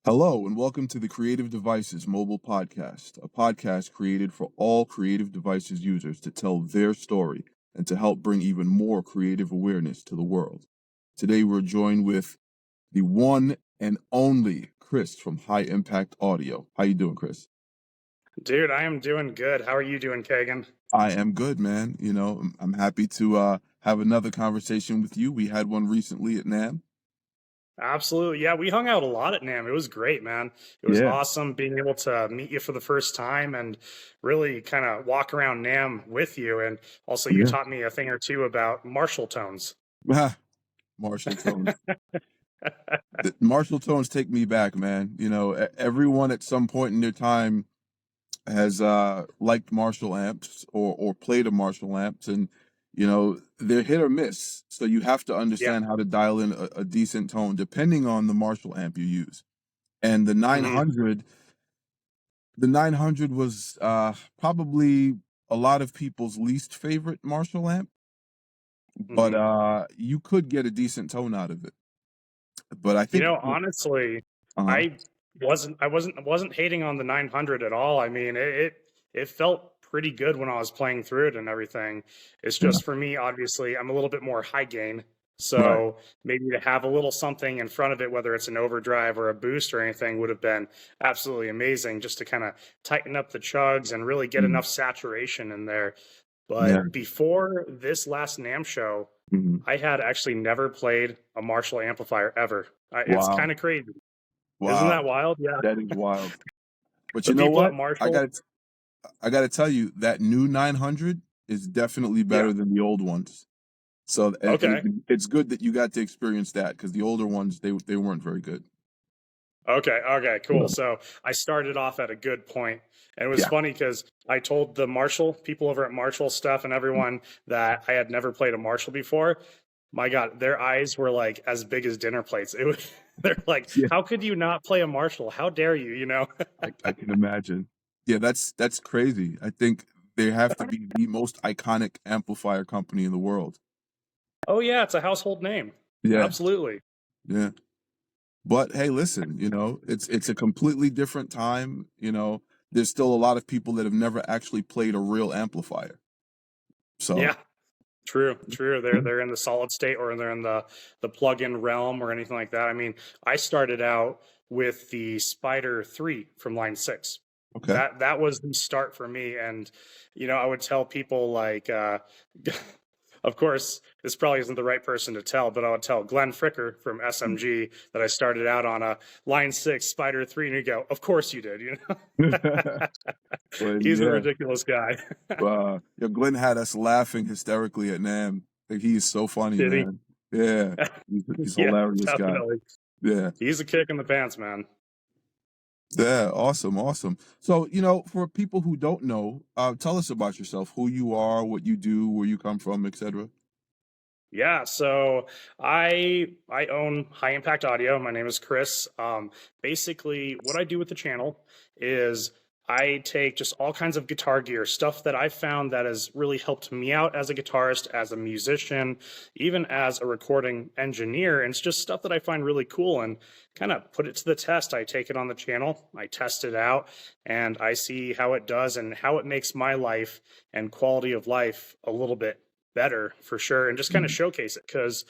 Hello, and welcome to the Kreative Devices Mobile Podcast, a podcast created for all creative devices users to tell their story and to help bring even more creative awareness to the world. Today, we're joined with the one and only Chris from High Impact Audio. How you doing, Chris? Dude, I am doing good. How are you doing, Kagan? I am good, man. I'm happy to have another conversation with you. We had one recently at NAMM. Absolutely. Yeah, we hung out a lot at NAMM. It was great, man. It was Yeah, awesome being able to meet you for the first time and really kind of walk around NAMM with you. And also, you yeah. taught me a thing or two about Marshall tones. Marshall tones. The Marshall tones take me back, man. Everyone at some point in their time has liked Marshall amps or played a Marshall amps, and they're hit or miss. So you have to Yeah. understand how to dial in a decent tone depending on the Marshall amp you use. And Hmm. the 900 was probably a lot of people's least favorite Marshall amp, but Hmm. you could get a decent tone out of it. But I You think, know, honestly, uh-huh. I wasn't hating on the 900 at all. I mean, it felt pretty good when I was playing through it and everything. It's Yeah, just for me, obviously, I'm a little bit more high gain. right. So maybe to have a little something in front of it, whether it's an overdrive or a boost or anything, would have been absolutely amazing just to kind of tighten up the chugs and really get Mhm. enough saturation in there. Yeah. But before this last NAMM show, Mhm. I had actually never played a Marshall amplifier ever. It's Wow. kind of crazy. Isn't Wow. that wild? Yeah. That is wild. But you The know people at what? I Marshall, got I got to tell you that new 900 is definitely yeah. better than the old ones. So Okay. it's good that you got to experience that because the older ones they weren't very good. Okay. Okay. Yeah. Cool. So I started off at a good point. And it was Yeah. funny because I told the Marshall people over at Marshall stuff and everyone that I had never played a Marshall before. My God, their eyes were like as big as dinner plates. It was, they're like, Yeah. how could you not play a Marshall? How dare you, you know? I can imagine. Yeah, that's crazy. I think they have to be the most iconic amplifier company in the world. Oh, yeah. It's a household name. Yeah. Absolutely. Yeah. But hey, listen, it's a completely different time. There's still a lot of people that have never actually played a real amplifier. So, Yeah. True, true. They're in the solid state or they're in the plug-in realm or anything like that. I mean, I started out with the Spider 3 from line 6. okay. That was the start for me. And I would tell people like of course, this probably isn't the right person to tell, but I would tell Glenn Fricker from SMG that I started out on a line 6 Spider 3 and he'd go, "Of course you did," But He's a yeah, ridiculous guy. Glenn had us laughing hysterically at Nam. Like, he's so funny, Did he? man. Yeah, he's Yeah, hilarious guy. definitely. Yeah. He's a kick in the pants, man. Yeah, awesome, awesome. So, for people who don't know, tell us about yourself, who you are, what you do, where you come from, etc. Yeah, so I own High Impact Audio. My name is Chris. Basically, what I do with the channel is I take just all kinds of guitar gear, stuff that I've found that has really helped me out as a guitarist, as a musician, even as a recording engineer. And it's just stuff that I find really cool and kind of put it to the test. I take it on the channel, I test it out, and I see how it does and how it makes my life and quality of life a little bit better for sure, and just kind of Mhm. showcase it. Because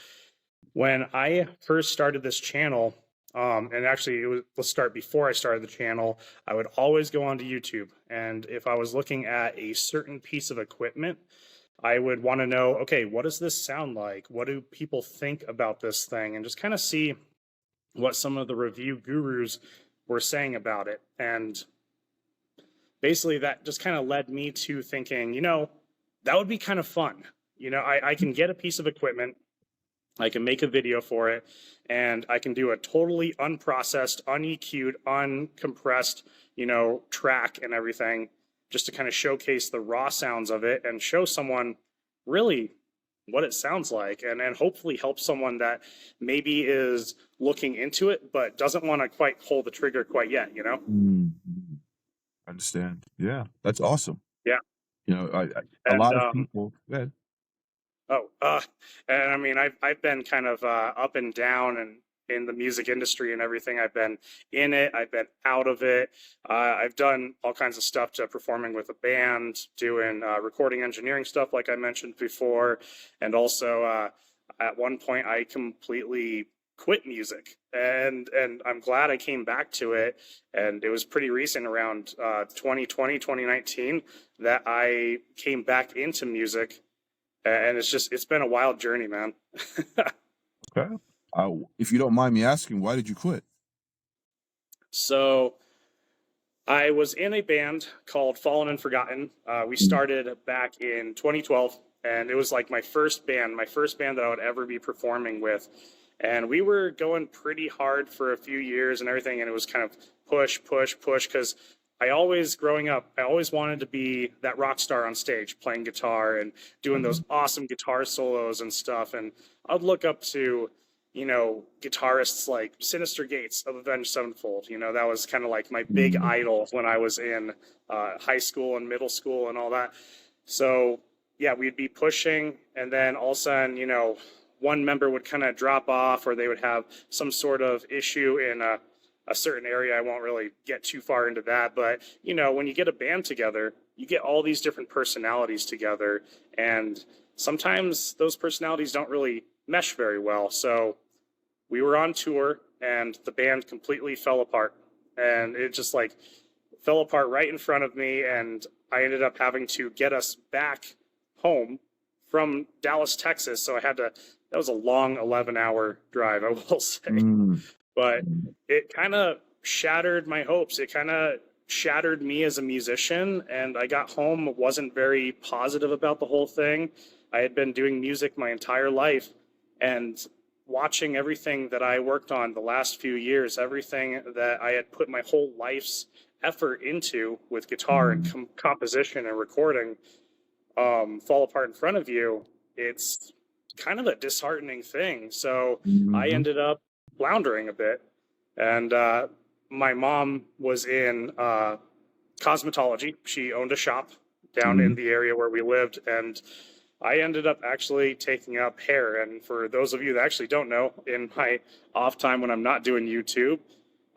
when I first started this channel, and actually let's start before I started the channel, I would always go onto YouTube, and if I was looking at a certain piece of equipment, I would want to know, okay, what does this sound like? What do people think about this thing? And just kind of see what some of the review gurus were saying about it. And basically that just kind of led me to thinking, that would be kind of fun. I can get a piece of equipment, I can make a video for it, and I can do a totally unprocessed, uneq'd, uncompressed, track and everything just to kind of showcase the raw sounds of it and show someone really what it sounds like and hopefully help someone that maybe is looking into it but doesn't want to quite pull the trigger quite yet. Mhm. Understand. Yeah, that's awesome. Yeah. A And lot of people. Oh, and I mean, I've been kind of up and down, and in the music industry and everything. I've been in it, I've been out of it. I've done all kinds of stuff to performing with a band, doing recording engineering stuff, like I mentioned before. And also, at one point, I completely quit music, and I'm glad I came back to it. And it was pretty recent, around 2020, 2019, that I came back into music. And it's been a wild journey, man. Okay. If you don't mind me asking, why did you quit? So I was in a band called Fallen and Forgotten. We started back in 2012, and it was like my first band that I would ever be performing with. And we were going pretty hard for a few years and everything, and it was kind of push, push, push, because growing up, I always wanted to be that rock star on stage, playing guitar and doing those awesome guitar solos and stuff. And I'd look up to, guitarists like Sinister Gates of Avenged Sevenfold. That was kind of like my big idol when I was in high school and middle school and all that. So yeah, we'd be pushing, and then all of a sudden, one member would kind of drop off, or they would have some sort of issue in a certain area. I won't really get too far into that, but when you get a band together, you get all these different personalities together, and sometimes those personalities don't really mesh very well. So we were on tour, and the band completely fell apart, and it just like fell apart right in front of me, and I ended up having to get us back home from Dallas, Texas. So that was a long 11-hour drive, I will say. But it kind of shattered my hopes. It kind of shattered me as a musician, and I got home, wasn't very positive about the whole thing. I had been doing music my entire life, and watching everything that I worked on the last few years, everything that I had put my whole life's effort into with guitar and composition and recording, fall apart in front of you. It's kind of a disheartening thing. So I ended up floundering a bit, and my mom was in cosmetology. She owned a shop down in the area where we lived, and I ended up actually taking up hair. And for those of you that actually don't know, in my off time when I'm not doing YouTube,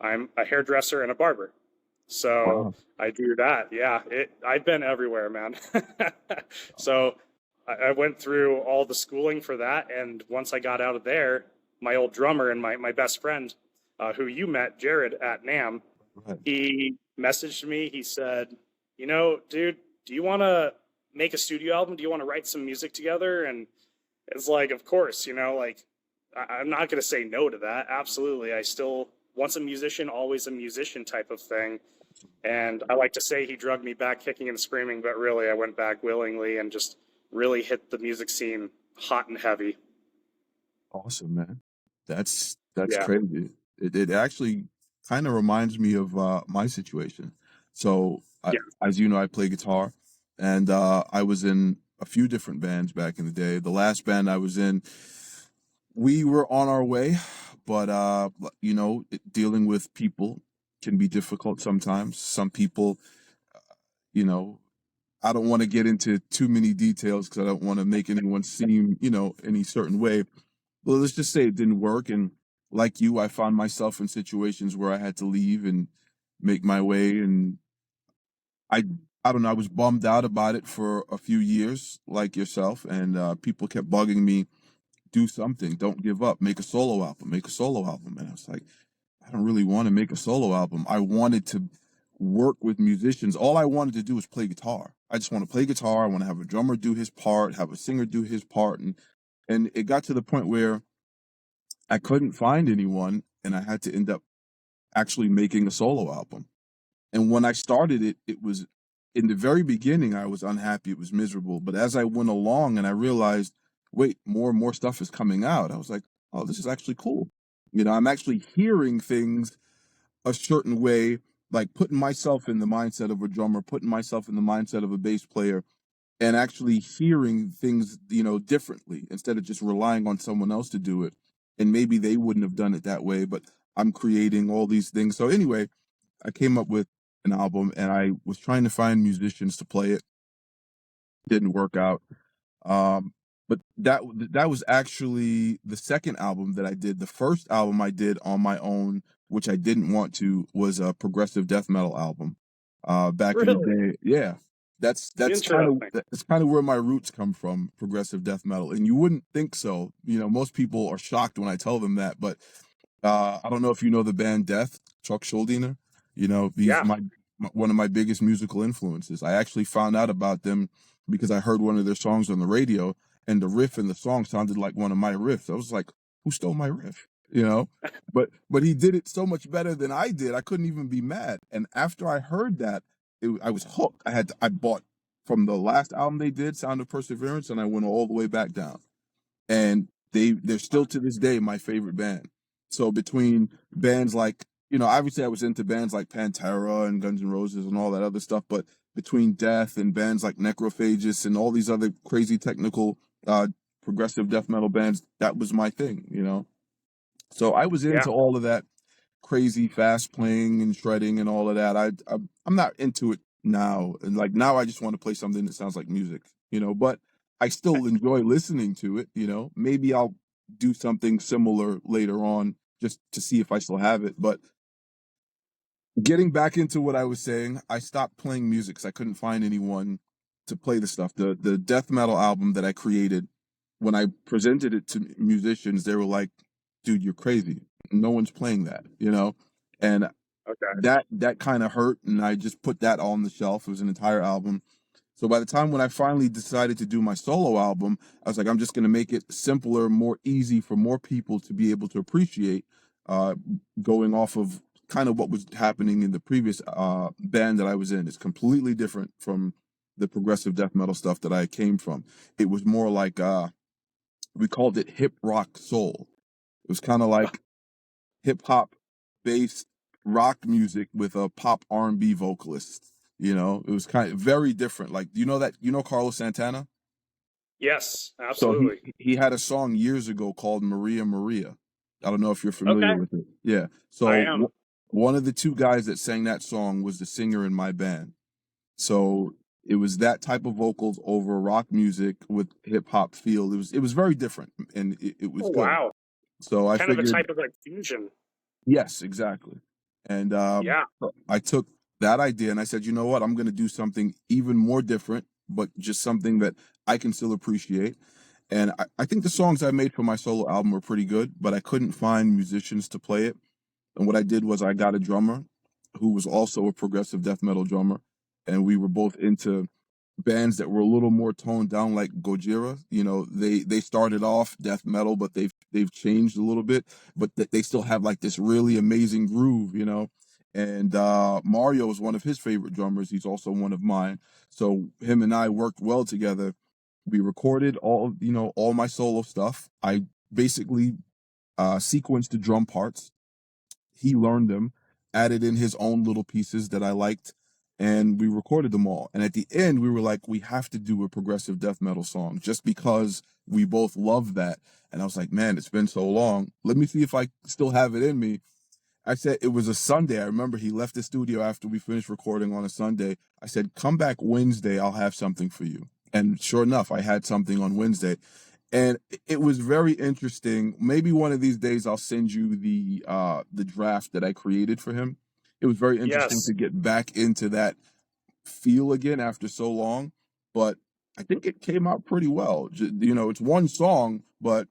I'm a hairdresser and a barber. So I do that. Yeah, I've been everywhere, man. So I went through all the schooling for that. And once I got out of there, my old drummer and my best friend, who you met, Jared, at NAMM, he messaged me. He said, dude, do you want to make a studio album? Do you want to write some music together? And it's like, of course, I'm not going to say no to that. Absolutely. I still, once a musician, always a musician type of thing. And I like to say he drugged me back kicking and screaming, but really I went back willingly and just really hit the music scene hot and heavy. Awesome, man. That's Yeah. crazy. It actually kind of reminds me of my situation. So as you know, I play guitar, and I was in a few different bands back in the day. The last band I was in, we were on our way, but dealing with people can be difficult sometimes. Some people, I don't want to get into too many details because I don't want to make anyone seem, any certain way. Well, let's just say it didn't work. And like you, I found myself in situations where I had to leave and make my way. And I don't know, I was bummed out about it for a few years, like yourself. And people kept bugging me, do something, don't give up, make a solo album, make a solo album. And I was like, I don't really want to make a solo album. I wanted to work with musicians. All I wanted to do was play guitar. I just want to play guitar. I want to have a drummer do his part, have a singer do his part. And it got to the point where I couldn't find anyone, and I had to end up actually making a solo album. And when I started it, it was in the very beginning, I was unhappy. It was miserable. But as I went along and I realized, wait, more and more stuff is coming out, I was like, oh, this is actually cool. I'm actually hearing things a certain way, like putting myself in the mindset of a drummer, putting myself in the mindset of a bass player, and actually hearing things, differently instead of just relying on someone else to do it. And maybe they wouldn't have done it that way, but I'm creating all these things. So anyway, I came up with an album, and I was trying to find musicians to play it. Didn't work out. But that was actually the second album that I did. The first album I did on my own, which I didn't want to, was a progressive death metal album. Back in the Really day, yeah. That's interesting. kind of where my roots come from, progressive death metal. And you wouldn't think so. You know, most people are shocked when I tell them that, but I don't know if you know the band Death, Chuck Schuldiner. You know, he's Yeah. one of my biggest musical influences. I actually found out about them because I heard one of their songs on the radio, and the riff in the song sounded like one of my riffs. I was like, "Who stole my riff?" You know, but he did it so much better than I did. I couldn't even be mad. And after I heard that, I was hooked. I bought from the last album they did, Sound of Perseverance, and I went all the way back down. And they're still to this day my favorite band. So between bands like, you know, obviously I was into bands like Pantera and Guns N' Roses and all that other stuff, but between Death and bands like Necrophagus and all these other crazy technical progressive death metal bands, that was my thing, you know. So I was Yeah. into all of that crazy fast playing and shredding and all of that. I'm not into it now. And like now I just want to play something that sounds like music, you know, but I still enjoy listening to it, you know. Maybe I'll do something similar later on just to see if I still have it. But getting back into what I was saying, I stopped playing music because I couldn't find anyone to play the stuff. The death metal album that I created, when I presented it to musicians, they were like, "Dude, you're crazy. No one's playing that," you know. And Okay. that kind of hurt, and I just put that on the shelf. It was an entire album. So by the time when I finally decided to do my solo album, I was like, I'm just going to make it simpler, more easy for more people to be able to appreciate, uh, going off of kind of what was happening in the previous band that I was in. It's completely different from the progressive death metal stuff that I came from. It was more like, we called it hip rock soul. It was kind of like hip hop based rock music with a pop R&B vocalist. You know, it was kind of very different. Like, you know Carlos Santana? Yes, So absolutely. he had a song years ago called Maria Maria. I don't know if you're familiar Okay. with it. Yeah. I So am. one of the two guys that sang that song was the singer in my band. So it was that type of vocals over rock music with hip hop feel. It was very different, and it was Oh, good. wow. So I Kind of a figured, type of like fusion. yes, exactly. And Yeah. I took that idea and I said, you know what, I'm going to do something even more different, but just something that I can still appreciate. And I think the songs I made for my solo album were pretty good, but I couldn't find musicians to play it. And what I did was I got a drummer who was also a progressive death metal drummer, and we were both into bands that were a little more toned down, like Gojira. You know, they started off death metal, but they've changed a little bit, but they still have like this really amazing groove. You know, and Mario is one of his favorite drummers. He's also one of mine. So him and I worked well together. We recorded all my solo stuff. I basically sequenced the drum parts. He learned them, added in his own little pieces that I liked, and we recorded them all. And at the end, we were like, we have to do a progressive death metal song just because we both love that. And I was like, man, it's been so long. Let me see if I still have it in me. I said it was a Sunday. I remember he left the studio after we finished recording on a Sunday. I said, come back Wednesday. I'll have something for you. And sure enough, I had something on Wednesday. And it was very interesting. Maybe one of these days I'll send you the draft that I created for him. It was very interesting Yes. to get back into that feel again after so long, but I think it came out pretty well. You know, it's one song, but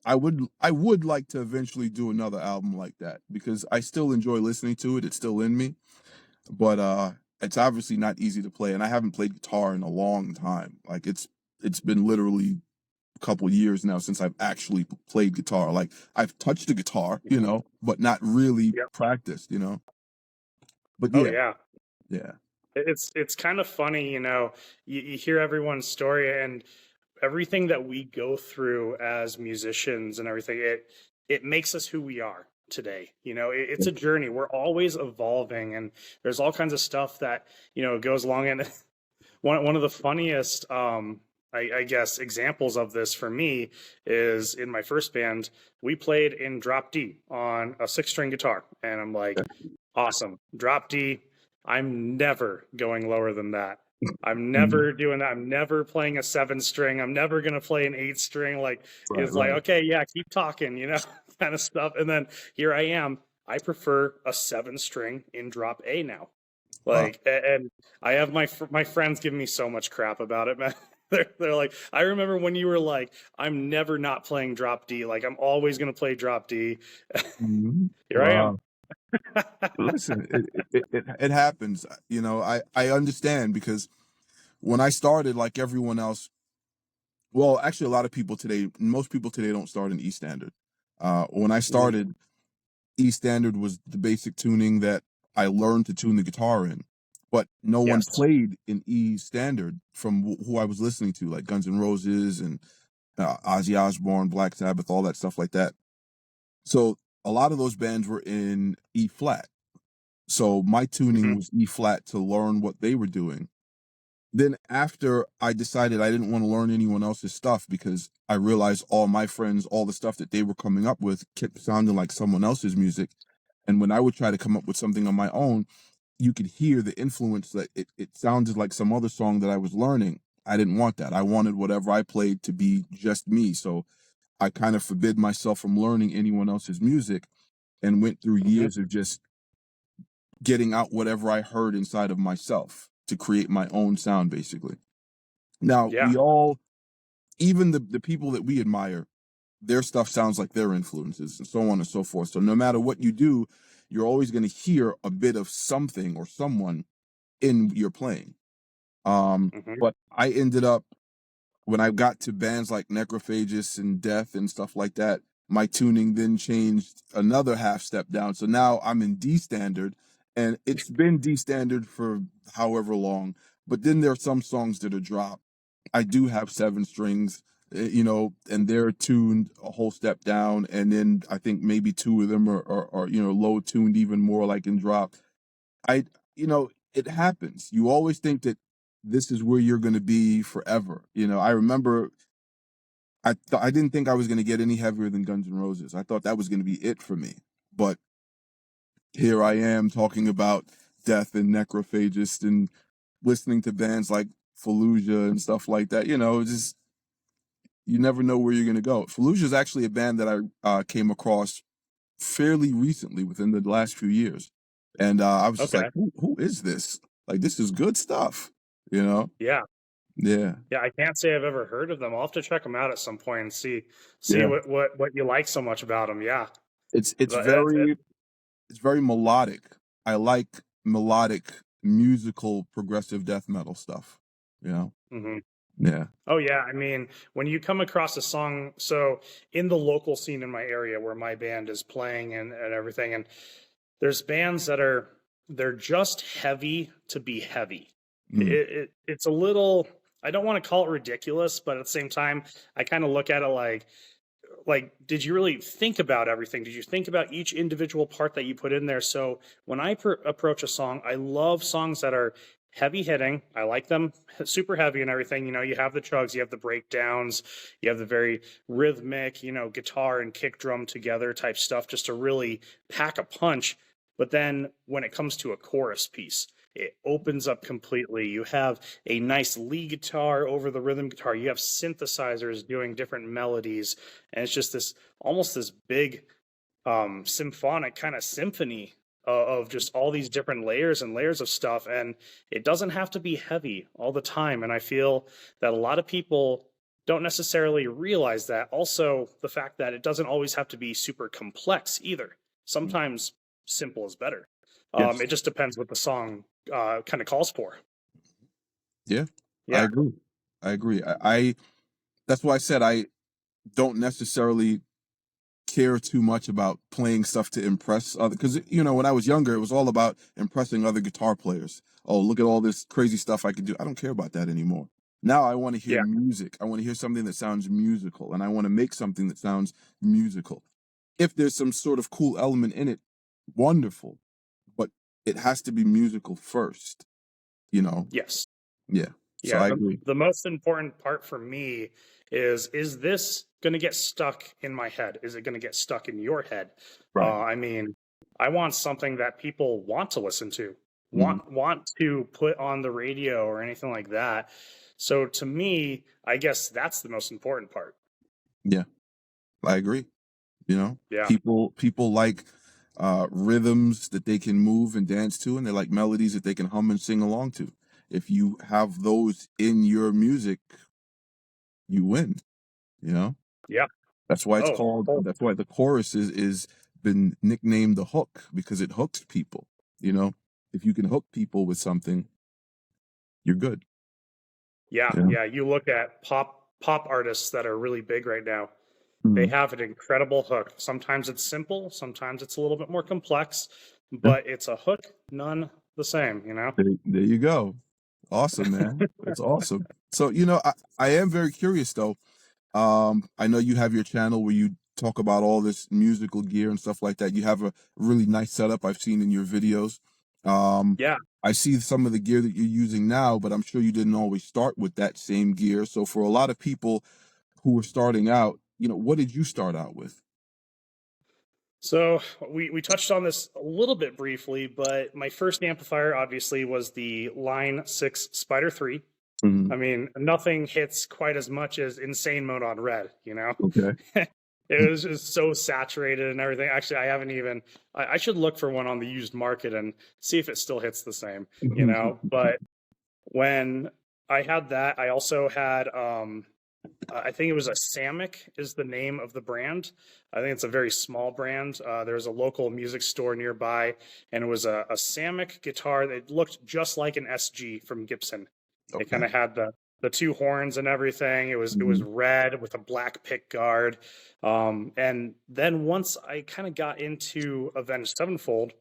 I would like to eventually do another album like that because I still enjoy listening to it. It's still in me, but it's obviously not easy to play, and I haven't played guitar in a long time. Like it's been literally a couple years now since I've actually played guitar. Like I've touched the guitar, you know, but not really Yep. practiced, you know. But Oh yeah, yeah. yeah, It's kind of funny, you hear everyone's story and everything that we go through as musicians and everything, it makes us who we are today. It's a journey. We're always evolving, and there's all kinds of stuff that goes along. And one of the funniest, I guess, examples of this for me is in my first band. We played in drop D on a 6-string guitar, and I'm like, awesome, drop D. I'm never going lower than that. I'm never doing that. I'm never playing a 7-string. I'm never going to play an 8-string. Like, Right, it's like, right. okay, yeah, keep talking, kind of stuff. And then here I am. I prefer a 7-string in drop A now. Wow. Like, and I have my friends give me so much crap about it, man. They're like, I remember when you were like, I'm never not playing drop D. Like, I'm always going to play drop D. Mhm. Here I am. Wow. Listen, it happens. I understand because when I started, like everyone else, well, actually, a lot of people today, most people today don't start in E standard. When I Mhm. started, E standard was the basic tuning that I learned to tune the guitar in, but no one Yes. played in E standard from who I was listening to, like Guns N' Roses and Ozzy Osbourne, Black Sabbath, all that stuff like that. So a lot of those bands were in E flat. So my tuning Mhm. was E flat to learn what they were doing. Then after I decided I didn't want to learn anyone else's stuff because I realized all my friends, all the stuff that they were coming up with kept sounding like someone else's music. And when I would try to come up with something on my own, you could hear the influence that it sounded like some other song that I was learning. I didn't want that. I wanted whatever I played to be just me. So I kind of forbid myself from learning anyone else's music and went through Mhm. years of just getting out whatever I heard inside of myself to create my own sound, basically. Now, Yeah. we all, even the people that we admire, their stuff sounds like their influences and so on and so forth. So no matter what you do, you're always going to hear a bit of something or someone in your playing. Mhm. But I ended up, when I got to bands like Necrophagus and Death and stuff like that, my tuning then changed another half step down. So now I'm in D standard, and it's been D standard for however long. But then there are some songs that are dropped. I do have 7 strings, and they're tuned a whole step down. And then I think maybe 2 of them are low tuned even more, like in drop. It happens. You always think that this is where you're going to be forever. I remember I didn't think I was going to get any heavier than Guns N' Roses. I thought that was going to be it for me. But here I am talking about Death and Necrophagist and listening to bands like Fallujah and stuff like that. Just you never know where you're going to go. Fallujah is actually a band that I came across fairly recently, within the last few years, and I was just like, Okay. who is this? Like, this is good stuff. You know? Yeah. Yeah, Yeah. I can't say I've ever heard of them. I'll have to check them out at some point and see yeah. what you like so much about them. Yeah. It's That's it. very it's very melodic. I like melodic, musical, progressive death metal stuff. You know? Mhm. Yeah. Oh yeah, I mean, when you come across a song, so in the local scene in my area where my band is playing and everything, and there's bands that they're just heavy to be heavy. Mm. It's a little, I don't want to call it ridiculous, but at the same time, I kind of look at it like did you really think about everything? Did you think about each individual part that you put in there? So when I approach a song, I love songs that are heavy hitting. I like them super heavy and everything. You have the chugs, you have the breakdowns, you have the very rhythmic, guitar and kick drum together type stuff just to really pack a punch. But then when it comes to a chorus piece, it opens up completely. You have a nice lead guitar over the rhythm guitar. You have synthesizers doing different melodies, and it's just this almost this big symphonic kind of symphony of just all these different layers and layers of stuff. And it doesn't have to be heavy all the time. And I feel that a lot of people don't necessarily realize that. Also, the fact that it doesn't always have to be super complex either. Sometimes simple is better. Yes. It just depends what the song kind of calls for. Yeah. I Yeah. agree. I agree. I That's why I said I don't necessarily care too much about playing stuff to impress other, because when I was younger, it was all about impressing other guitar players. Oh, look at all this crazy stuff I can do. I don't care about that anymore. Now I want to hear Yeah. music. I want to hear something that sounds musical, and I want to make something that sounds musical. If there's some sort of cool element in it, wonderful, but it has to be musical first, you know? Yes. Yeah. So Yeah, I the agree. the most important part for me is this going to get stuck in my head? Is it going to get stuck in your head? Right. I mean, I want something that people want to listen to. Mhm. want to put on the radio or anything like that. So to me, I guess that's the most important part. Yeah, I agree. You know, Yeah. people like rhythms that they can move and dance to, and they like melodies that they can hum and sing along to. If you have those in your music, you win. You know, Yeah. that's why it's Oh, called. oh, That's why the chorus is been nicknamed the hook, because it hooks people. You know, if you can hook people with something, you're good. yeah, You know. yeah. You look at pop artists that are really big right now. They Mhm. have an incredible hook. Sometimes it's simple, sometimes it's a little bit more complex, Yeah, but it's a hook, none the same, you know? there you go. Awesome, man. It's awesome. So, I am very curious though. I know you have your channel where you talk about all this musical gear and stuff like that. You have a really nice setup I've seen in your videos. Um, Yeah. I see some of the gear that you're using now, but I'm sure you didn't always start with that same gear. So for a lot of people who are starting out, what did you start out with? So we touched on this a little bit briefly, but my first amplifier obviously was the Line 6 Spider 3. Mhm. I mean, nothing hits quite as much as Insane Mode on Red, you know? Okay. It was just so saturated and everything. Actually, I haven't even, I should look for one on the used market and see if it still hits the same, you know? But when I had that, I also had, I think it was a Samick is the name of the brand. I think it's a very small brand. There's a local music store nearby, and it was a Samick guitar that looked just like an SG from Gibson. It Okay. kind of had the two horns and everything. It was Mhm. red with a black pick guard. And then once I kind of got into Avenged Sevenfold,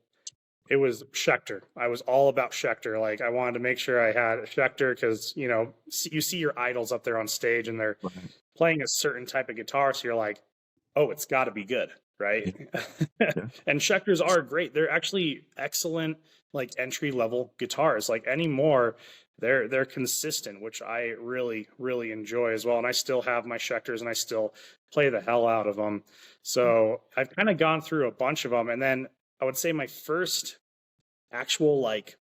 it was Schecter. I was all about Schecter. Like I wanted to make sure I had a Schecter because you see your idols up there on stage and they're Right. playing a certain type of guitar, so you're like, oh, it's got to be good, right? Yeah. Yeah. And Schecters are great. They're actually excellent, like entry level guitars. Like anymore, they're consistent, which I really really enjoy as well. And I still have my Schecters, and I still play the hell out of them. So I've kind of gone through a bunch of them, and then I would say my first actual like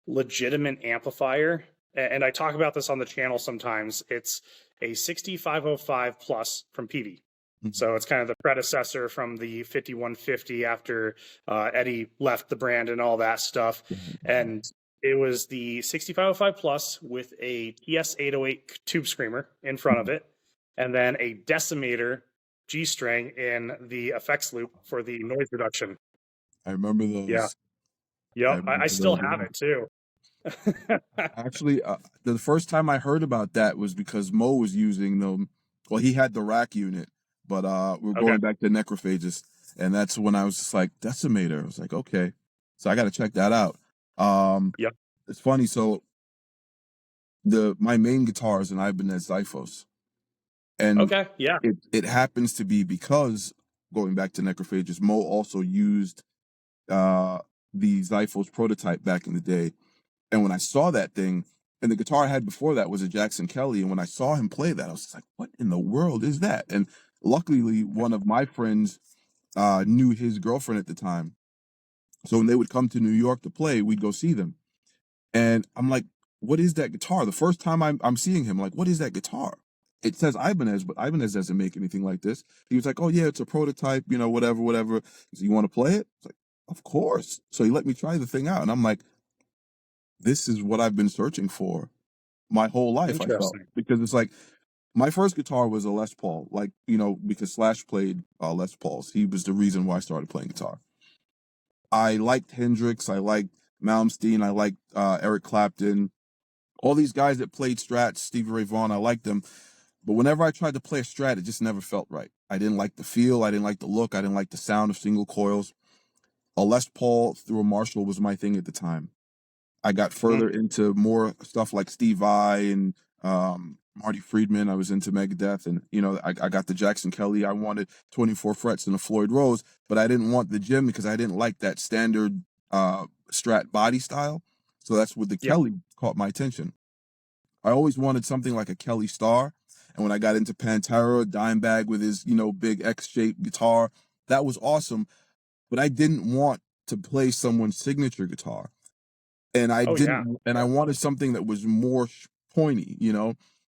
legitimate amplifier, and I talk about this on the channel sometimes. It's a 6505 plus from Peavey. Mhm. So it's kind of the predecessor from the 5150 after Eddie left the brand and all that stuff. Mhm. And it was the 6505 plus with a TS-808 tube screamer in front of Mhm. it, and then a decimator G string in the effects loop for the noise reduction. I remember Yeah. those. I Yep. I remember still those. have it too. Actually, the first time I heard about that was because Mo was using them. Well, he had the rack unit, but we're Okay. going back to necrophages, and that's when I was just like decimator. I was like, okay, so I got to check that out. Um, Yep. it's funny. So my main guitar is an Ibanez Xiphos, and Okay. Yeah. it happens to be because going back to necrophages, Mo also used uh the Xiphos prototype back in the day. And when I saw that thing, and the guitar I had before that was a Jackson Kelly, and when I saw him play that, I was just like, "What in the world is that?" And luckily, one of my friends knew his girlfriend at the time, so when they would come to New York to play, we'd go see them. And I'm like, "What is that guitar?" The first time I'm seeing him, like, "What is that guitar?" It says Ibanez, but Ibanez doesn't make anything like this. He was like, "Oh yeah, it's a prototype, whatever, whatever." He said, "You want to play it?" It's like, "Of course." So he let me try the thing out, and I'm like, "This is what I've been searching for my whole life," I felt, Interesting. because it's like my first guitar was a Les Paul, like, because Slash played Les Pauls. He was the reason why I started playing guitar. I liked Hendrix, I liked Malmsteen, I liked Eric Clapton, all these guys that played Strats, Stevie Ray Vaughan, I liked them. But whenever I tried to play a Strat, it just never felt right. I didn't like the feel, I didn't like the look, I didn't like the sound of single coils. A Les Paul through a Marshall was my thing at the time. I got Mhm. further into more stuff like Steve Vai and Marty Friedman. I was into Megadeth, and I got the Jackson Kelly. I wanted 24 frets and a Floyd Rose, but I didn't want the Jim because I didn't like that standard Strat body style. So that's what the Yep. Kelly caught my attention. I always wanted something like a Kelly Star, and when I got into Pantera, Dimebag with his big X-shaped guitar, that was awesome. But I didn't want to play someone's signature guitar. and I Oh yeah. didn't, and I Yeah. wanted something that was more pointy, you know.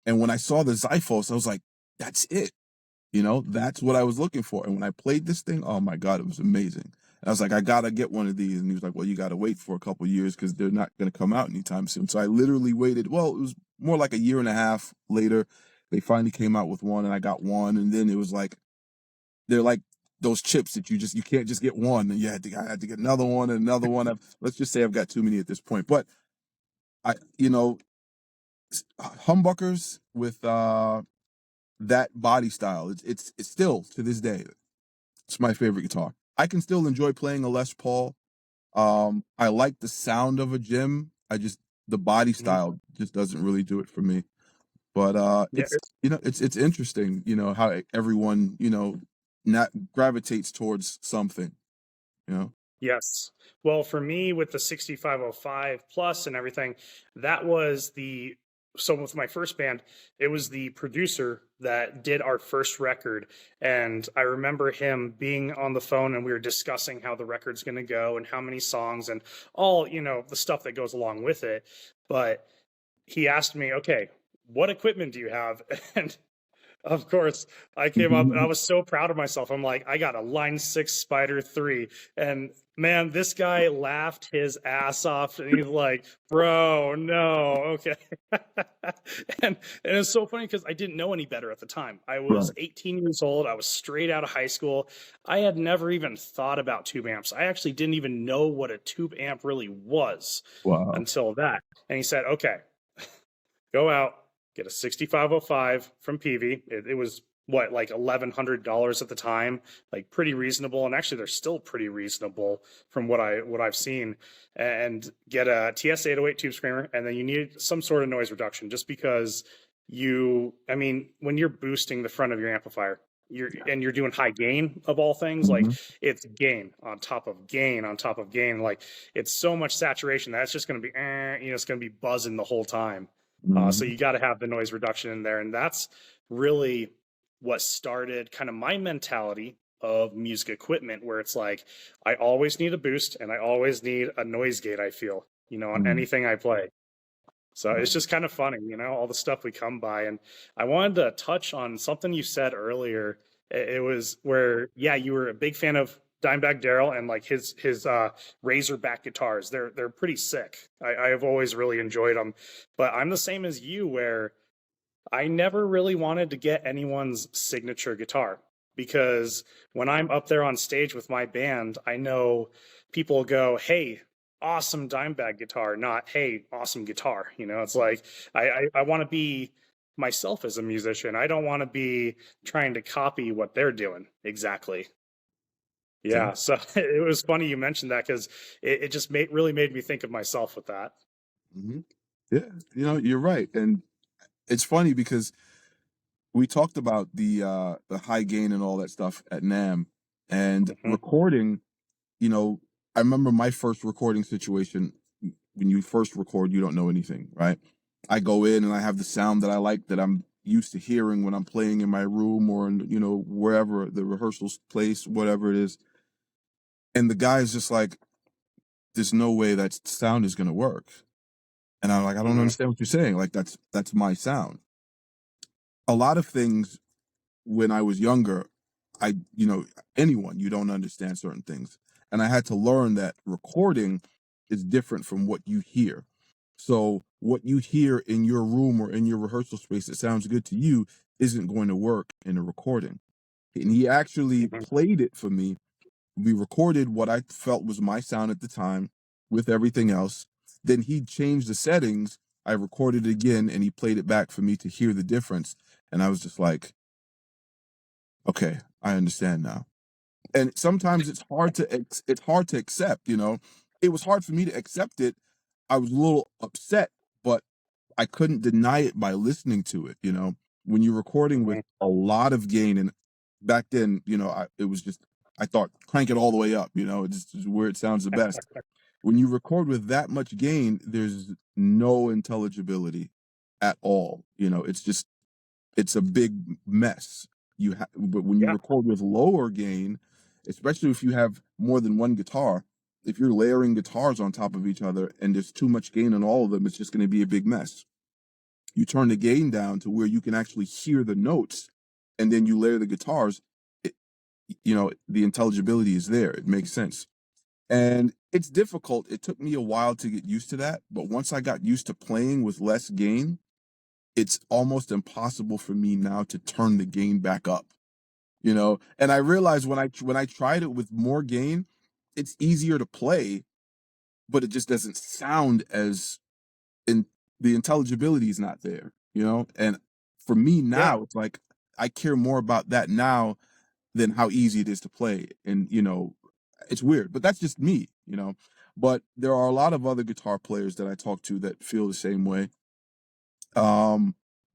And when I saw the Xiphos, I was like, that's it, you know, that's what I was looking for. And when I played this thing, oh my God, it was amazing. And I was like, I gotta get one of these. And he was like, well, you gotta wait for a couple years because they're not gonna come out anytime soon. So I literally waited. Well, it was more like a year and a half later. They finally came out with one, and I got one. And then it was like they're like those chips that you can't just get one. And I had to get another one and another one. Let's just say I've got too many at this point. But I, you know, humbuckers with that body style. It's still to this day, it's my favorite guitar. I can still enjoy playing a Les Paul. I like the sound of a Jim. The body Mhm. style just doesn't really do it for me. But Yeah. it's interesting, you know, how everyone, you know, not gravitates towards something, you know. Yes. Well, for me with the 6505 plus and everything, that was the so with my first band, it was the producer that did our first record. And I remember him being on the phone and we were discussing how the record's going to go and how many songs and all, the stuff that goes along with it. But he asked me, okay, what equipment do you have? And of course, I came up and I was so proud of myself. I'm like, I got a Line 6 Spider 3. And man, this guy laughed his ass off. And he's like, bro, no, okay. and it's so funny because I didn't know any better at the time. I was Right. 18 years old. I was straight out of high school. I had never even thought about tube amps. I actually didn't even know what a tube amp really was Wow. until that. And he said, okay, go out, get a 6505 from Peavey. It was what, like $1,100 at the time, like pretty reasonable. And actually, they're still pretty reasonable from what I've seen. And get a TS 808 tube screamer, and then you need some sort of noise reduction, just because I mean, when you're boosting the front of your amplifier. You're doing high gain of all things, like Hmm. it's gain on top of gain on top of gain. Like it's so much saturation that's just going to be, it's going to be buzzing the whole time. So Hmm. you got to have the noise reduction in there. And that's really what started kind of my mentality of music equipment, where it's like, I always need a boost and I always need a noise gate, I feel, on anything I play. So it's just kind of funny, all the stuff we come by. And I wanted to touch on something you said earlier. It was where, yeah, you were a big fan of Dimebag Daryl and like his Razorback guitars. They're pretty sick. I have always really enjoyed them. But I'm the same as you, where I never really wanted to get anyone's signature guitar, because when I'm up there on stage with my band, I know people go, "Hey, awesome Dimebag guitar," not "Hey, awesome guitar." It's like I want to be myself as a musician. I don't want to be trying to copy what they're doing exactly. Yeah, so it was funny you mentioned that, because it just really made me think of myself with that. Hmm. Yeah, you know, you're right. And it's funny because we talked about the high gain and all that stuff at NAM, and Hmm. recording. You know, I remember my first recording situation. When you first record, you don't know anything, right? I go in and I have the sound that I like, that I'm used to hearing when I'm playing in my room or in, you know, wherever the rehearsals place, whatever it is. And the guy is just like, "There's no way that sound is gonna work." And I'm like, "I don't Hmm. understand what you're saying. Like that's my sound." A lot of things when I was younger, you know, anyone, you don't understand certain things. And I had to learn that recording is different from what you hear. So what you hear in your room or in your rehearsal space that sounds good to you isn't going to work in a recording. And he actually Hmm. played it for me. We recorded what I felt was my sound at the time with everything else. Then he changed the settings. I recorded it again and he played it back for me to hear the difference. And I was just like, okay, I understand now. And sometimes it's hard to accept, you know. It was hard for me to accept it. I was a little upset, but I couldn't deny it by listening to it, you know. When you're recording with Hmm. a lot of gain, and back then, you know, it was just, I thought crank it all the way up, you know, it's just where it sounds the best. When you record with that much gain, there's no intelligibility at all. You know, it's a big mess. But when you Yeah. record with lower gain, especially if you have more than one guitar, if you're layering guitars on top of each other and there's too much gain on all of them, it's just going to be a big mess. You turn the gain down to where you can actually hear the notes, and then you layer the guitars. It, the intelligibility is there. It makes sense. And it's difficult. It took me a while to get used to that. But once I got used to playing with less gain, it's almost impossible for me now to turn the gain back up. And I realized when I tried it with more gain, it's easier to play, but it just doesn't sound as in the intelligibility is not there. And for me Yeah. now, it's like I care more about that now than how easy it is to play. And it's weird, but that's just me. But there are a lot of other guitar players that I talk to that feel the same way.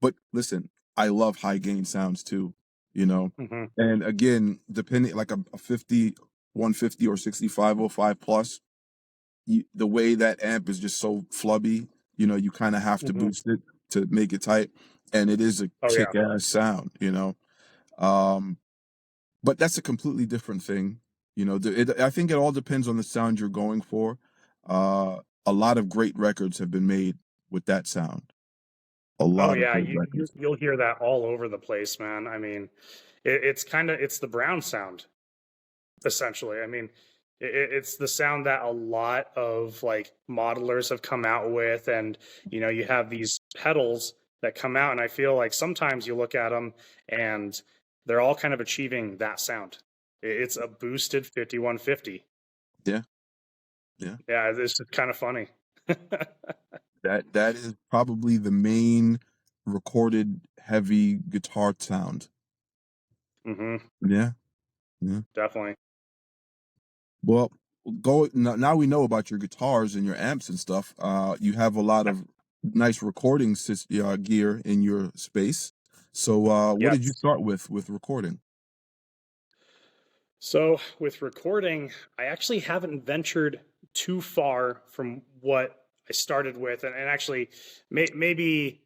But listen, I love high gain sounds too, Hmm. and again, depending like a 50, 150 or 6505 plus, the way that amp is just so flubby, you kind of have to Hmm. boost it to make it tight, and it is a Oh yeah. kick-ass sound. Um, but that's a completely different thing. I think it all depends on the sound you're going for. A lot of great records have been made with that sound. A Oh lot of yeah. great You records. you'll hear that all over the place, man. I mean, it's the Brown sound essentially. I mean, it's the sound that a lot of like modelers have come out with, and you have these pedals that come out, and I feel like sometimes you look at them and they're all kind of achieving that sound. It's a boosted 5150. Yeah, yeah. Yeah, it's just kind of funny. That is probably the main recorded heavy guitar sound. Hmm. Yeah, yeah. Definitely. Well, now we know about your guitars and your amps and stuff. You have a lot of nice recording gear in your space. So, what did you Yes. start with recording? So with recording, I actually haven't ventured too far from what I started with, and actually, maybe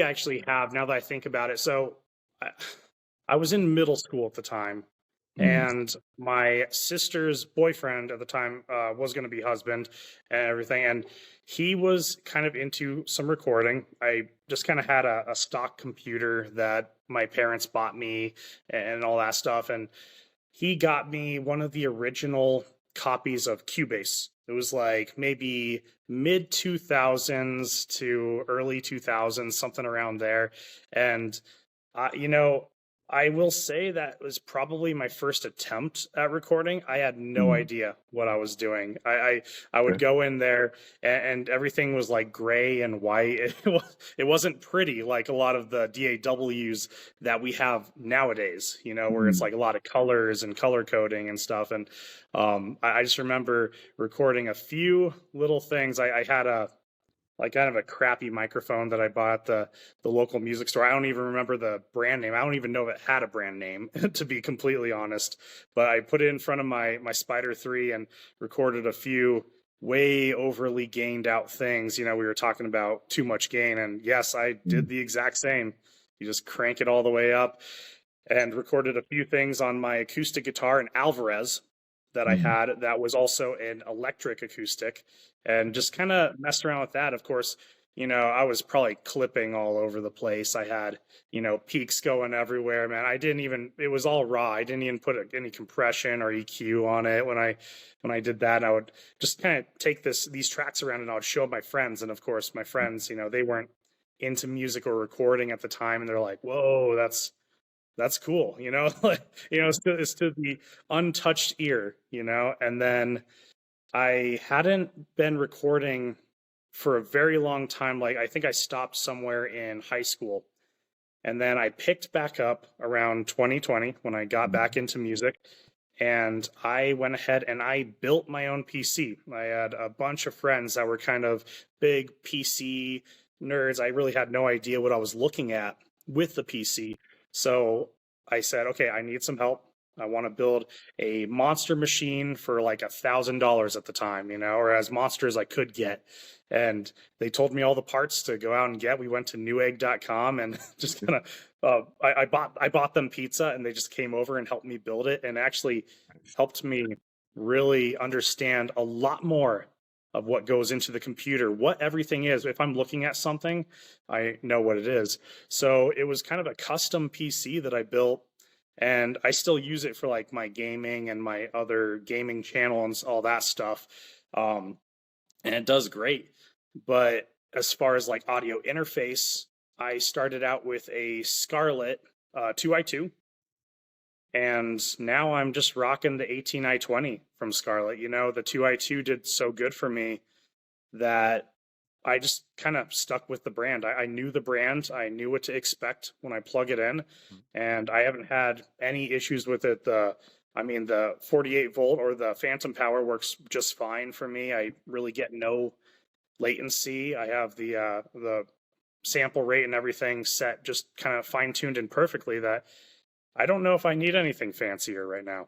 I actually have now that I think about it. So I, I was in middle school at the time, Mm, and my sister's boyfriend at the time was going to be husband and everything, and he was kind of into some recording. I just kind of had a stock computer that my parents bought me and all that stuff, and he got me one of the original copies of Cubase. It was like maybe mid 2000s to early 2000s, something around there. And, uh, you know, I will say that was probably my first attempt at recording. I had no mm, idea what I was doing. I would okay. go in there, and everything was like gray and white. It wasn't pretty like a lot of the DAWs that we have nowadays, where it's Mm, like a lot of colors and color coding and stuff. And I just remember recording a few little things. I had a like kind of a crappy microphone that I bought at the local music store. I don't even remember the brand name. I don't even know if it had a brand name, to be completely honest. But I put it in front of my Spider 3 and recorded a few way overly gained out things. We were talking about too much gain, and yes, I mm, did the exact same. You just crank it all the way up, and recorded a few things on my acoustic guitar, an Alvarez that I mm, had that was also an electric acoustic, and just kind of messed around with that. Of course, I was probably clipping all over the place. I had, peaks going everywhere, man. I didn't even, it was all raw. I didn't even put any compression or EQ on it when I did that. I would just kind of take these tracks around and I would show my friends. And of course, my friends, they weren't into music or recording at the time, and they're like, "Whoa, that's cool," like, it's to the untouched ear, and then I hadn't been recording for a very long time. Like, I think I stopped somewhere in high school, and then I picked back up around 2020 when I got mm, back into music, and I went ahead and I built my own PC. I had a bunch of friends that were kind of big PC nerds. I really had no idea what I was looking at with the PC. So I said, okay, I need some help. I want to build a monster machine for like $1,000 at the time, or as monster as I could get. And they told me all the parts to go out and get. We went to newegg.com and just kind of I bought them pizza, and they just came over and helped me build it, and actually helped me. really understand a lot more of what goes into the computer, what everything is. If I'm looking at something, I know what it is. So it was kind of a custom PC that I built, and I still use it for like my gaming and my other gaming channel and all that stuff. And it does great. But as far as like audio interface, I started out with a Scarlett 2i2, and now I'm just rocking the 18i20 from Scarlett. You know, the 2i2 did so good for me that I just kind of stuck with the brand. I knew the brand, I knew what to expect when I plug it in, and I haven't had any issues with it. The 48 volt or the phantom power works just fine for me. I really get no latency. I have the sample rate and everything set just kind of fine tuned and perfectly that I don't know if I need anything fancier right now.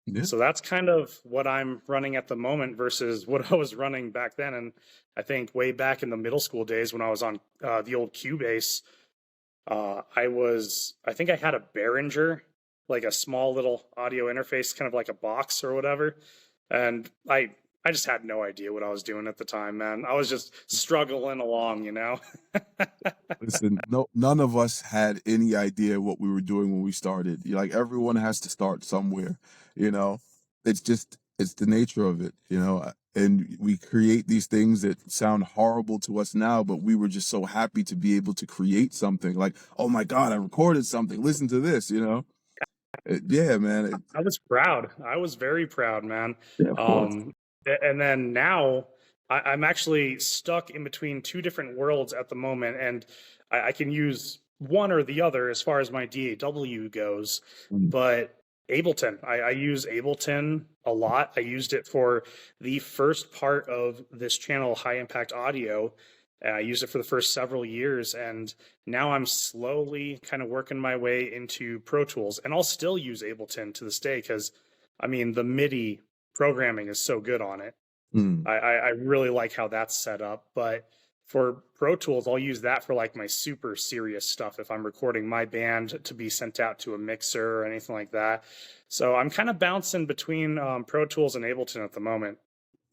Yeah. So that's kind of what I'm running at the moment versus what I was running back then. And I think way back in the middle school days when I was on the old Cubase, I think I had a Behringer, like a small little audio interface, kind of like a box or whatever. And I just had no idea what I was doing at the time, man. I was just struggling along, you know? Listen, no, none of us had any idea what we were doing when we started. Like everyone has to start somewhere, you know. It's the nature of it, you know. And we create these things that sound horrible to us now, but we were just so happy to be able to create something. Like, oh my God, I recorded something. Listen to this, you know. Yeah, man. I was proud. I was very proud, man. Yeah, of course. And then now I'm actually stuck in between two different worlds at the moment, and I can use one or the other as far as my DAW goes. Mm. But Ableton, I use Ableton a lot. I used it for the first part of this channel, High Impact Audio. I used it for the first several years, and now I'm slowly kind of working my way into Pro Tools, and I'll still use Ableton to this day because, I mean, the MIDI programming is so good on it. Mm. I really like how that's set up. But for Pro Tools, I'll use that for like my super serious stuff if I'm recording my band to be sent out to a mixer or anything like that. So I'm kind of bouncing between Pro Tools and Ableton at the moment.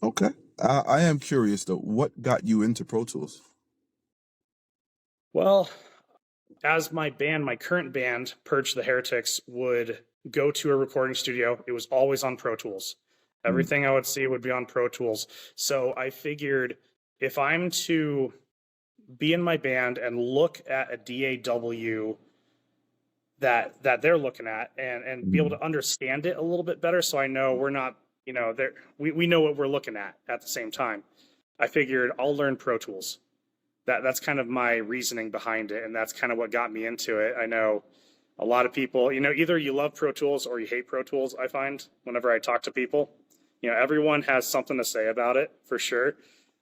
Okay. I am curious though, what got you into Pro Tools? Well, as my band, my current band, Purge the Heretics, would go to a recording studio, it was always on Pro Tools. Mm. Everything I would see would be on Pro Tools. So I figured if I'm to be in my band and look at a DAW that they're looking at and be able Mm. to understand it a little bit better, so I know we're not, you know, there we know what we're looking at the same time. I figured I'll learn Pro Tools. That's kind of my reasoning behind it, and that's kind of what got me into it. I know a lot of people, you know, either you love Pro Tools or you hate Pro Tools. I find whenever I talk to people, you know, everyone has something to say about it for sure.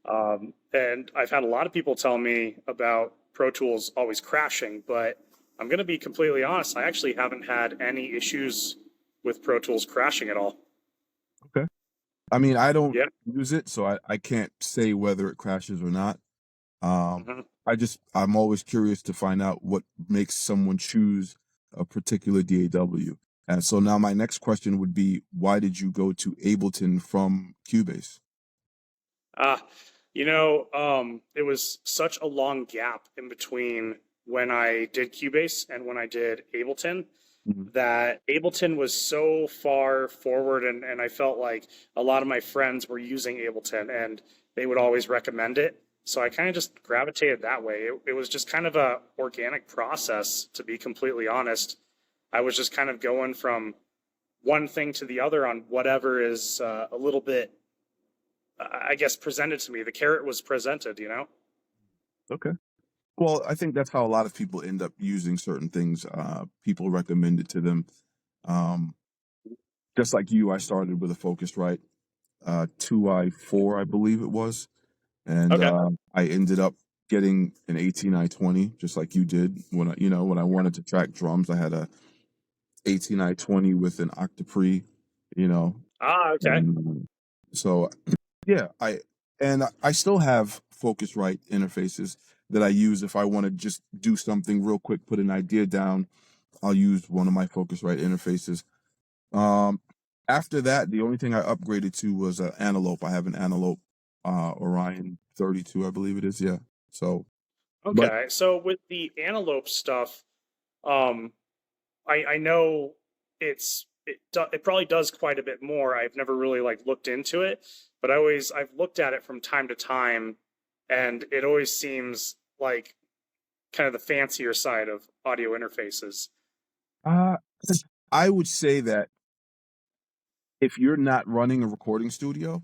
And I've had a lot of people tell me about Pro Tools always crashing, but I'm going to be completely honest. I actually haven't had any issues with Pro Tools crashing at all. Okay. I mean, I don't Yeah. use it, so I can't say whether it crashes or not. Mhm. I'm always curious to find out what makes someone choose a particular DAW. And so now my next question would be, why did you go to Ableton from Cubase? Ah, it was such a long gap in between when I did Cubase and when I did Ableton Mhm. that Ableton was so far forward, and I felt like a lot of my friends were using Ableton and they would always recommend it. So I kind of just gravitated that way. It was just kind of a organic process, to be completely honest. I was just kind of going from one thing to the other on whatever is a little bit, I guess, presented to me. The carrot was presented, you know? Okay. Well, I think that's how a lot of people end up using certain things. People recommend it to them. Um, just like you, I started with a Focusrite 2i4, I believe it was. And Okay. I ended up getting an 18i20, just like you did. When I wanted to track drums, I had a 18i20 with an Octapre, you know. Ah, okay. And so yeah, I still have Focusrite interfaces that I use if I want to just do something real quick, put an idea down. I'll use one of my Focusrite interfaces. Um, After that, the only thing I upgraded to was an Antelope. I have an Antelope Orion 32, I believe it is. Yeah. So, but Okay, so with the Antelope stuff, um, I know it probably does quite a bit more. I've never really like looked into it, but I've looked at it from time to time, and it always seems like kind of the fancier side of audio interfaces. uh, I would say that if you're not running a recording studio,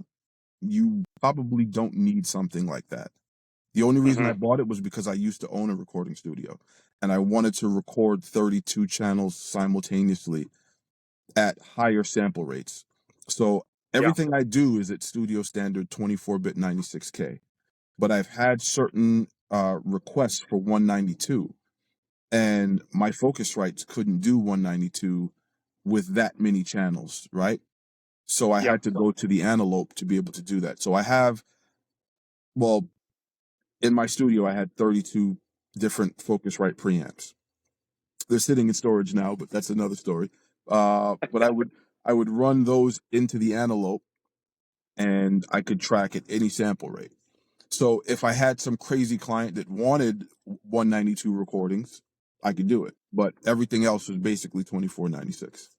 you probably don't need something like that. The only reason I Hmm. bought it was because I used to own a recording studio and I wanted to record 32 channels simultaneously at higher sample rates. So Yeah, everything I do is at studio standard 24-bit 96K, but I've had certain requests for 192, and my Focusrites couldn't do 192 with that many channels, right? So I yeah, had to go to the Antelope to be able to do that. So I have, well, in my studio, I had 32 different Focusrite preamps. They're sitting in storage now, but that's another story. But I would run those into the Antelope, and I could track at any sample rate. So if I had some crazy client that wanted 192 recordings, I could do it. But everything else was basically 2496.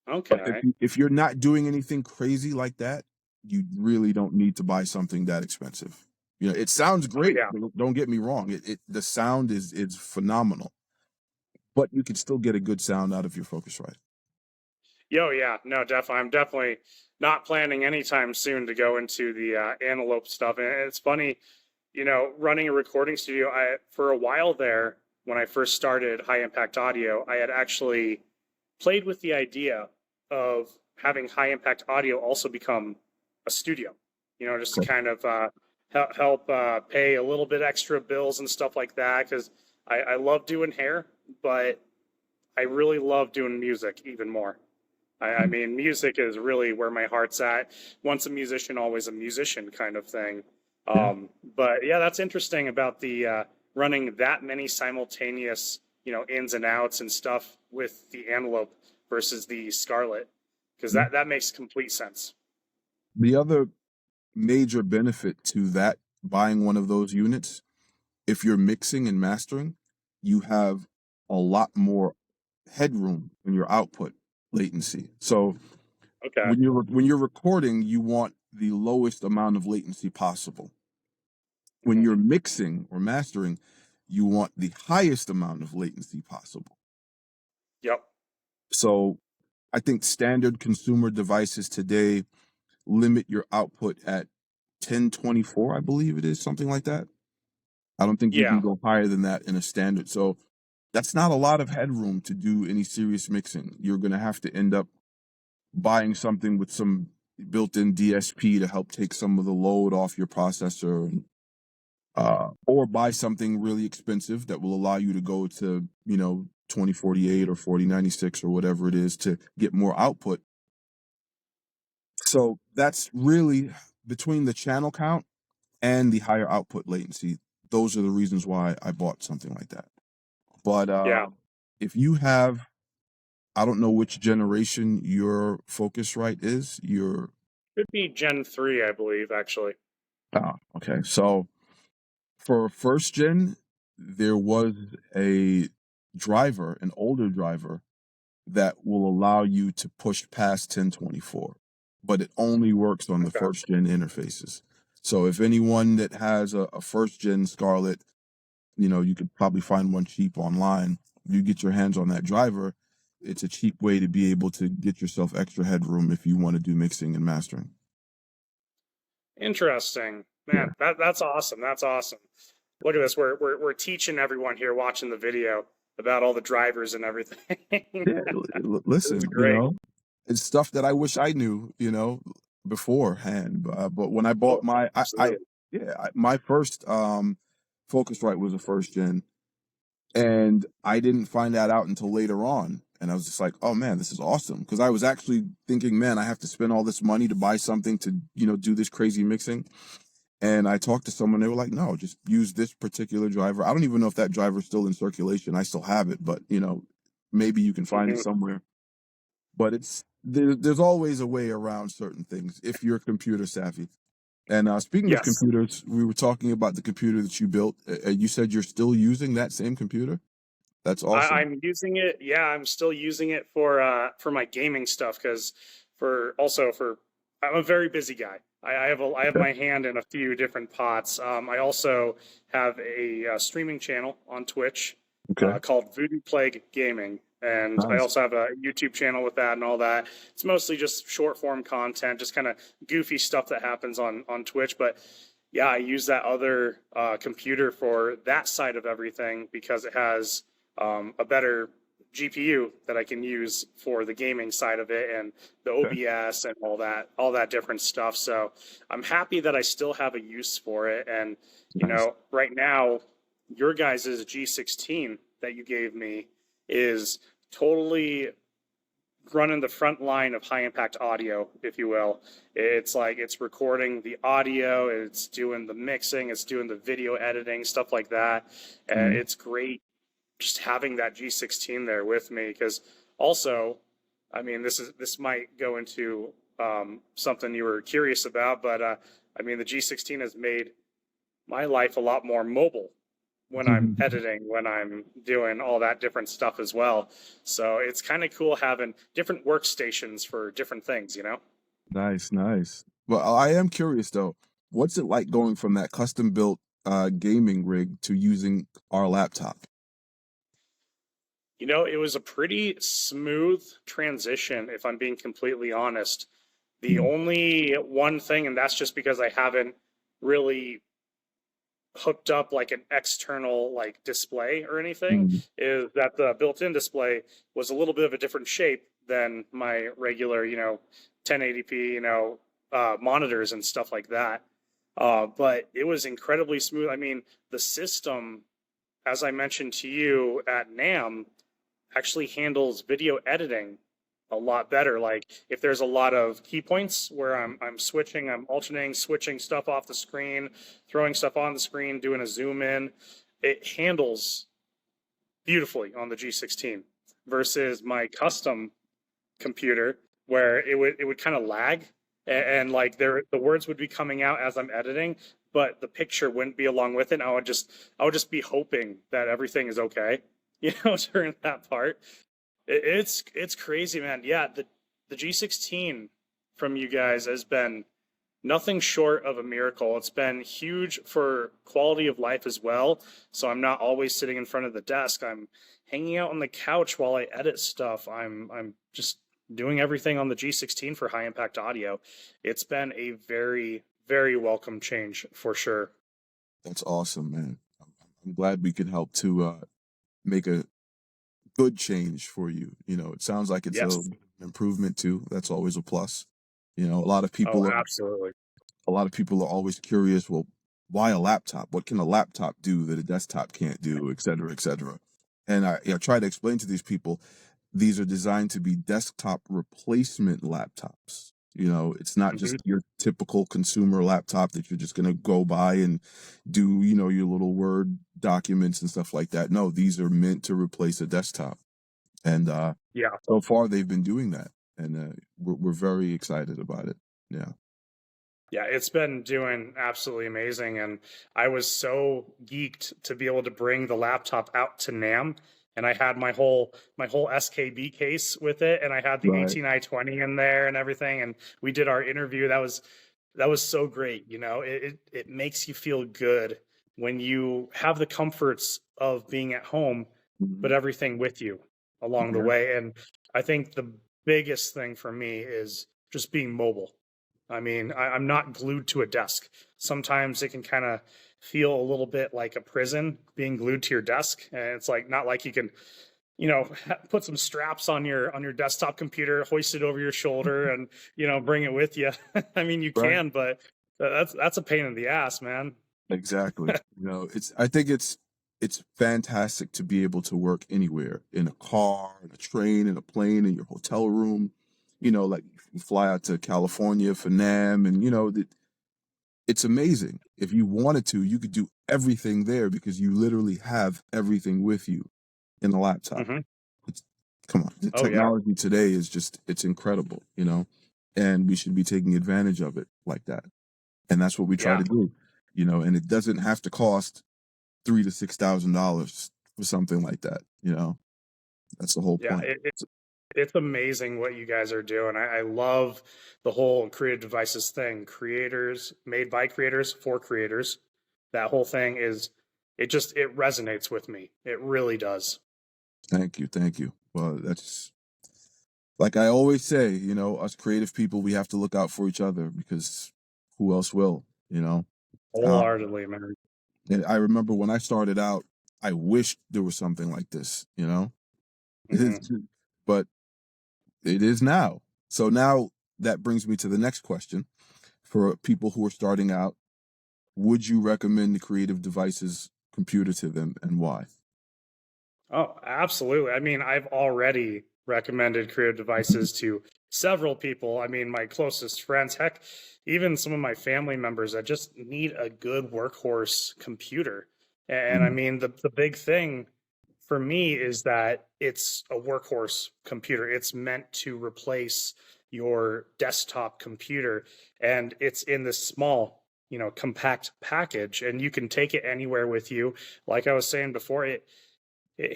But if okay, if you're not doing anything crazy like that, you really don't need to buy something that expensive. It sounds oh great. yeah. Don't get me wrong. The sound is phenomenal, but you can still get a good sound out of your Focusrite. Yo, yeah, no, definitely. I'm definitely not planning anytime soon to go into the Antelope stuff. And it's funny, running a recording studio. I for a while there, when I first started High Impact Audio, I had actually played with the idea of having High Impact Audio also become a studio. Just to Okay. kind of help pay a little bit extra bills and stuff like that. Because I love doing hair, but I really love doing music even more. I mean, music is really where my heart's at. Once a musician, always a musician kind of thing. Yeah. But yeah, that's interesting about the running that many simultaneous, ins and outs and stuff with the Antelope versus the Scarlet, because Yeah. that makes complete sense. The other major benefit to that, buying one of those units, if you're mixing and mastering, you have a lot more headroom in your output latency. So Okay. when you're recording, you want the lowest amount of latency possible. When Hmm. you're mixing or mastering, you want the highest amount of latency possible. Yep. So I think standard consumer devices today limit your output at 1024, I believe it is, something like that. I don't think you can Yeah. go higher than that in a standard. So that's not a lot of headroom to do any serious mixing. You're going to have to end up buying something with some built-in DSP to help take some of the load off your processor, or buy something really expensive that will allow you to go to 2048 or 4096 or whatever it is to get more output. So that's really between the channel count and the higher output latency. Those are the reasons why I bought something like that. But Yeah. if you have, I don't know which generation your Focusrite is. Could be Gen 3, I believe, actually. Okay. So for first gen, there was a driver, an older driver, that will allow you to push past 1024, but it only works on the Okay. first gen interfaces. So if anyone that has a first gen Scarlett, you could probably find one cheap online. If you get your hands on that driver, it's a cheap way to be able to get yourself extra headroom if you want to do mixing and mastering. Interesting. Yeah. Man, that's awesome. That's awesome. Look at this. We're teaching everyone here watching the video about all the drivers and everything. Yeah. This is Listen, great. it's stuff that I wish I knew, beforehand. But when I bought Oh, my, absolutely. my first Focusrite was a first gen, and I didn't find that out until later on. And I was just like, oh man, this is awesome. Because I was actually thinking, man, I have to spend all this money to buy something to, do this crazy mixing. And I talked to someone, they were like, no, just use this particular driver. I don't even know if that driver is still in circulation. I still have it, but maybe you can find it Hmm. somewhere. But it's there's always a way around certain things if you're computer savvy. And speaking of Yes. computers, we were talking about the computer that you built. You said you're still using that same computer? That's awesome. I'm using it. Yeah, I'm still using it for my gaming stuff because for I'm a very busy guy. I have Okay. my hand in a few different pots. I also have a streaming channel on Twitch Okay. called Voodoo Plague Gaming, and I Nice. also have a YouTube channel with that and all that. It's mostly just short form content, just kind of goofy stuff that happens on Twitch, but. Yeah, I use that other computer for that side of everything because it has a better GPU that I can use for the gaming side of it and the Okay. OBS and all that different stuff. So I'm happy that I still have a use for it. And Nice. right now, your guys' G16 that you gave me is totally running the front line of high impact audio, if you will. It's like it's recording the audio, it's doing the mixing, it's doing the video editing, stuff like that. And Mhm. it's great just having that G16 there with me because also, I mean, this might go into something you were curious about, but I mean, the G16 has made my life a lot more mobile when I'm editing, when I'm doing all that different stuff as well. So it's kind of cool having different workstations for different things, you know? Nice, nice. Well, I am curious though. What's it like going from that custom built gaming rig to using our laptop? You know, it was a pretty smooth transition, if I'm being completely honest. The Mm. only one thing, and that's just because I haven't really hooked up like an external like display or anything, Mm. is that the built-in display was a little bit of a different shape than my regular, 1080p, monitors and stuff like that. But it was incredibly smooth. I mean, the system, as I mentioned to you at NAM, actually handles video editing a lot better. Like if there's a lot of key points where I'm switching, I'm alternating, switching stuff off the screen, throwing stuff on the screen, doing a zoom in, it handles beautifully on the G16 versus my custom computer where it would kind of lag and like the words would be coming out as I'm editing, but the picture wouldn't be along with it. I would just be hoping that everything is okay, during that part. It's crazy, man. Yeah, the G16 from you guys has been nothing short of a miracle. It's been huge for quality of life as well. So I'm not always sitting in front of the desk. I'm hanging out on the couch while I edit stuff. I'm just doing everything on the G16 for high impact audio. It's been a very, very welcome change for sure. That's awesome, man. I'm glad we could help to make a good change for you. It sounds like it's Yes. an improvement too. That's always a plus. A lot of Oh, people are absolutely. always curious. Well, why a laptop? What can a laptop do that a desktop can't do, et cetera, et cetera. And I try to explain to these people, these are designed to be desktop replacement laptops. It's not just Hmm. your typical consumer laptop that you're just going to go by and do, your little Word documents and stuff like that. No, these are meant to replace a desktop. And Yeah. so far they've been doing that. And we're very excited about it. Yeah. Yeah, it's been doing absolutely amazing. And I was so geeked to be able to bring the laptop out to NAM. And I had my whole SKB case with it, and I had the Right. 18i20 in there and everything. And we did our interview. That was so great. It makes you feel good when you have the comforts of being at home, but Mhm. everything with you along the Yeah. way. And I think the biggest thing for me is just being mobile. I mean, I'm not glued to a desk. Sometimes it can kind of feel a little bit like a prison being glued to your desk, and it's like not like you can, put some straps on your desktop computer, hoist it over your shoulder, and bring it with you. I mean, you Right. can, but that's a pain in the ass, man. Exactly. I think it's fantastic to be able to work anywhere, in a car, in a train, in a plane, in your hotel room. Like you fly out to California for NAM, and it's amazing. If you wanted to, you could do everything there because you literally have everything with you in the laptop. Hmm. It's Come on, the Oh yeah. technology today is just, it's incredible, you know, and we should be taking advantage of it like that. And that's what we try Yeah. to do, you know, and it doesn't have to cost $3,000 to $6,000 for something like that, you know. That's the whole Yeah. point. It's amazing what you guys are doing. I love the whole Creative Devices thing. Creators, made by creators for creators. That whole thing is, it resonates with me. It really does. Thank you, thank you. Well, that's like I always say, you know, us creative people, we have to look out for each other because who else will, you know? Wholeheartedly, man. And I remember when I started out, I wished there was something like this, you know? Mhm. But it is now. So now that brings me to the next question. For people who are starting out, would you recommend the Creative Devices computer to them and why? Oh, absolutely. I mean, I've already recommended Creative Devices to several people. I mean, my closest friends, heck, even some of my family members that just need a good workhorse computer. And I Mhm. mean, the big thing for me is that it's a workhorse computer. It's meant to replace your desktop computer, and it's in this small, compact package, and you can take it anywhere with you. Like I was saying before, it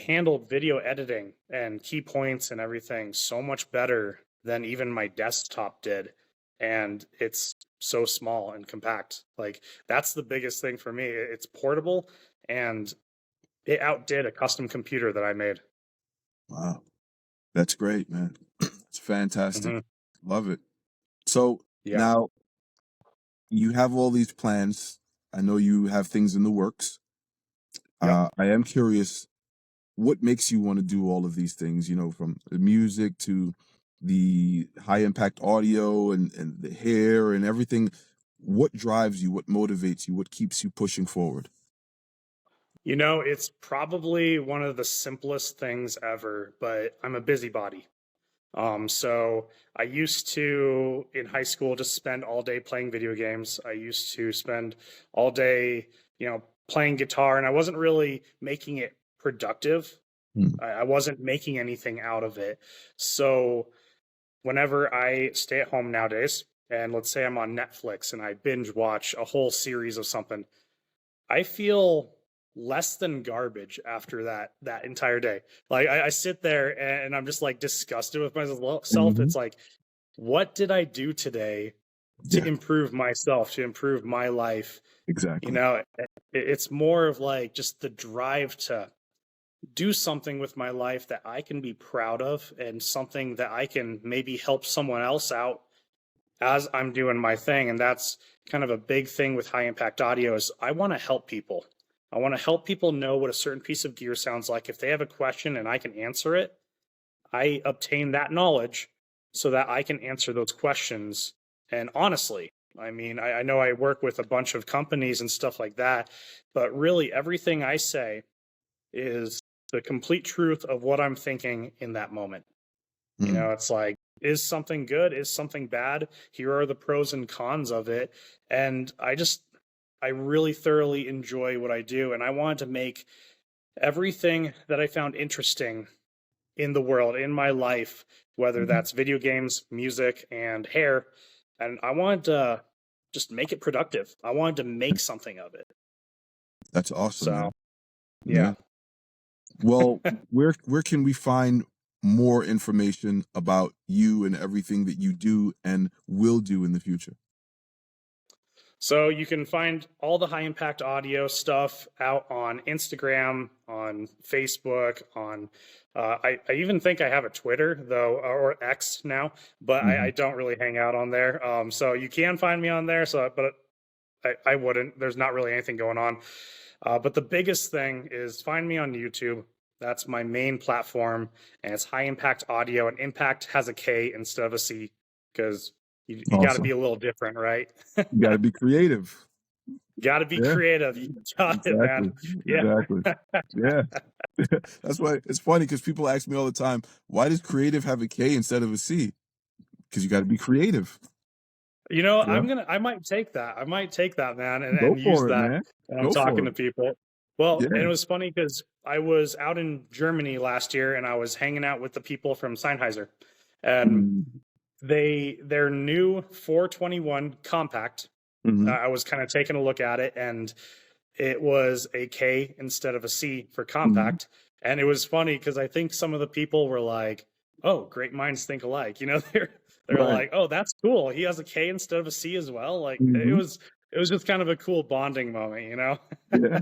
handled video editing and key points and everything so much better than even my desktop did. And it's so small and compact. Like, that's the biggest thing for me. It's portable, and it outdid a custom computer that I made. Wow. That's great, man. It's fantastic. Hmm. Love it. So Yeah. now you have all these plans. I know you have things in the works. Yep. I am curious, what makes you want to do all of these things, you know, from the music to the high impact audio and the hair and everything? What drives you? What motivates you? What keeps you pushing forward? It's probably one of the simplest things ever, but I'm a busybody. So I used to, in high school, just spend all day playing video games. I used to spend all day, playing guitar, and I wasn't really making it productive. Hmm. I wasn't making anything out of it. So whenever I stay at home nowadays, and let's say I'm on Netflix and I binge watch a whole series of something, I feel less than garbage after that entire day. Like, I sit there and I'm just like disgusted with myself. Mhm. It's like, what did I do today to Yeah, improve myself, to improve my life? exactly. It's more of like just the drive to do something with my life that I can be proud of, and something that I can maybe help someone else out as I'm doing my thing. And that's kind of a big thing with high impact audio is I want to help people. I want to help people know what a certain piece of gear sounds like. If they have a question and I can answer it, I obtain that knowledge so that I can answer those questions. And honestly, I mean, I know I work with a bunch of companies and stuff like that, but really everything I say is the complete truth of what I'm thinking in that moment. Mm. It's like, is something good? Is something bad? Here are the pros and cons of it. And I really thoroughly enjoy what I do. And I wanted to make everything that I found interesting in the world, in my life, whether Mhm. that's video games, music, and hair. And I wanted to just make it productive. I wanted to make something of it. That's awesome, So, man. yeah. Yeah. Well, where can we find more information about you and everything that you do and will do in the future? So you can find all the high impact audio stuff out on Instagram, on Facebook, on I even think I have a Twitter though, or X now, but I Mhm. don't really hang out on there. So you can find me on there. So, but I wouldn't. There's not really anything going on. But the biggest thing is find me on YouTube. That's my main platform, and it's high impact audio. And impact has a K instead of a C because you got to be Awesome. a little different, right? You got to be creative. Got to be Yeah, creative. You got it, man. exactly. Yeah. Exactly. Yeah. That's why it's funny because people ask me all the time, why does creative have a K instead of a C? Because you got to be creative. Yeah. I might take that. I might take that, man, Go and use for it, that man. when I'm Go talking for to it. people. Well, and Yeah. it was funny because I was out in Germany last year and I was hanging out with the people from Sennheiser, and Mm-hmm. their new 421 compact. Mm-hmm. I was kind of taking a look at it, and it was a K instead of a C for Mm-hmm. compact. And it was funny because I think some of the people were like, "Oh, great minds think alike." You know, they're Right. like, "Oh, that's cool. He has a K instead of a C as well." Like Mm-hmm. it was just kind of a cool bonding moment, you know? Yeah.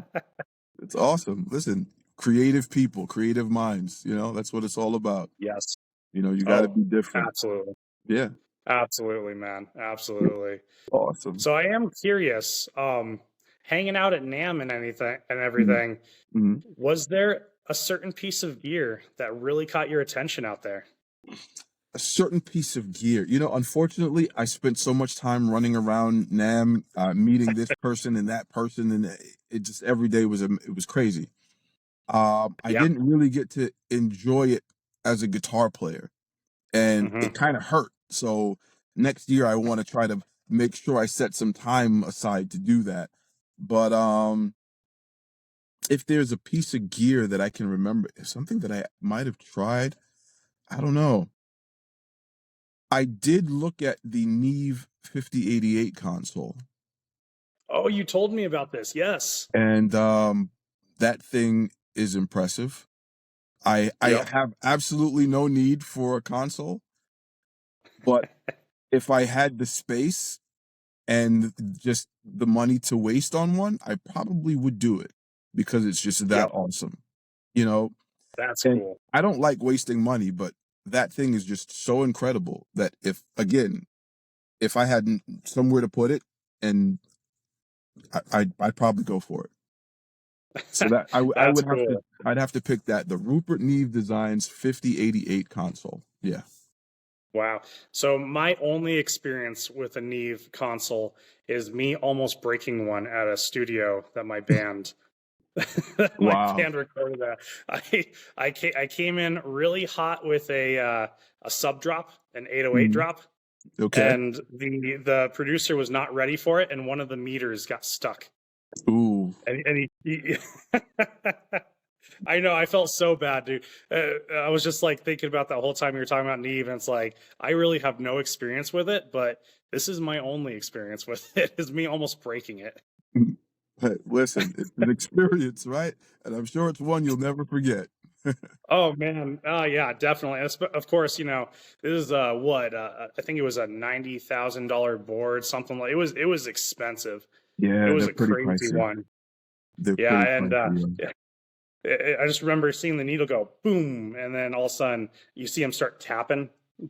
It's awesome. Listen, creative people, creative minds, that's what it's all about. Yes. You got to Oh, be different. absolutely. Yeah. Absolutely, man. Absolutely. Awesome. So I am curious, hanging out at NAM and Mhm. everything, Mhm. was there a certain piece of gear that really caught your attention out there? A certain piece of gear. Unfortunately, I spent so much time running around NAM, meeting this person and that person, and it just every day it was crazy. I Yeah. didn't really get to enjoy it as a guitar player, and it Hmm. kind of hurt. So next year, I want to try to make sure I set some time aside to do that. But if there's a piece of gear that I can remember, something that I might have tried, I don't know. I did look at the Neve 5088 console, Oh, you told me about this. Yes. and that thing is impressive. I Yep. have absolutely no need for a console, but if I had the space and just the money to waste on one, I probably would do it because it's just that Yep. awesome. You know, That's and cool. I don't like wasting money, but that thing is just so incredible that if I had somewhere to put it, and I'd probably go for it. So that I That's would have to cool. I'd have to pick that, the Rupert Neve Designs 5088 console. Yeah. Wow. So my only experience with a Neve console is me almost breaking one at a studio that my Wow. band recorded that. I came in really hot with a sub drop, an 808 Mhm. drop, Okay. and the producer was not ready for it, and one of the meters got stuck. Ooh. And he I know, I felt so bad, dude. I was just like thinking about that whole time you were talking about Neve, and it's like I really have no experience with it, but this is my only experience with it is me almost breaking it. Hey, listen, it's an experience, right? And I'm sure it's one you'll never forget. Oh man, oh yeah, definitely. Of course, this is what I think it was a $90,000 board, something like it was expensive. It Yeah, was they're a pretty crazy pricey. one. They're Yeah, pretty and pricey. yeah, I just remember seeing the needle go boom, and then all of a sudden you see him start tapping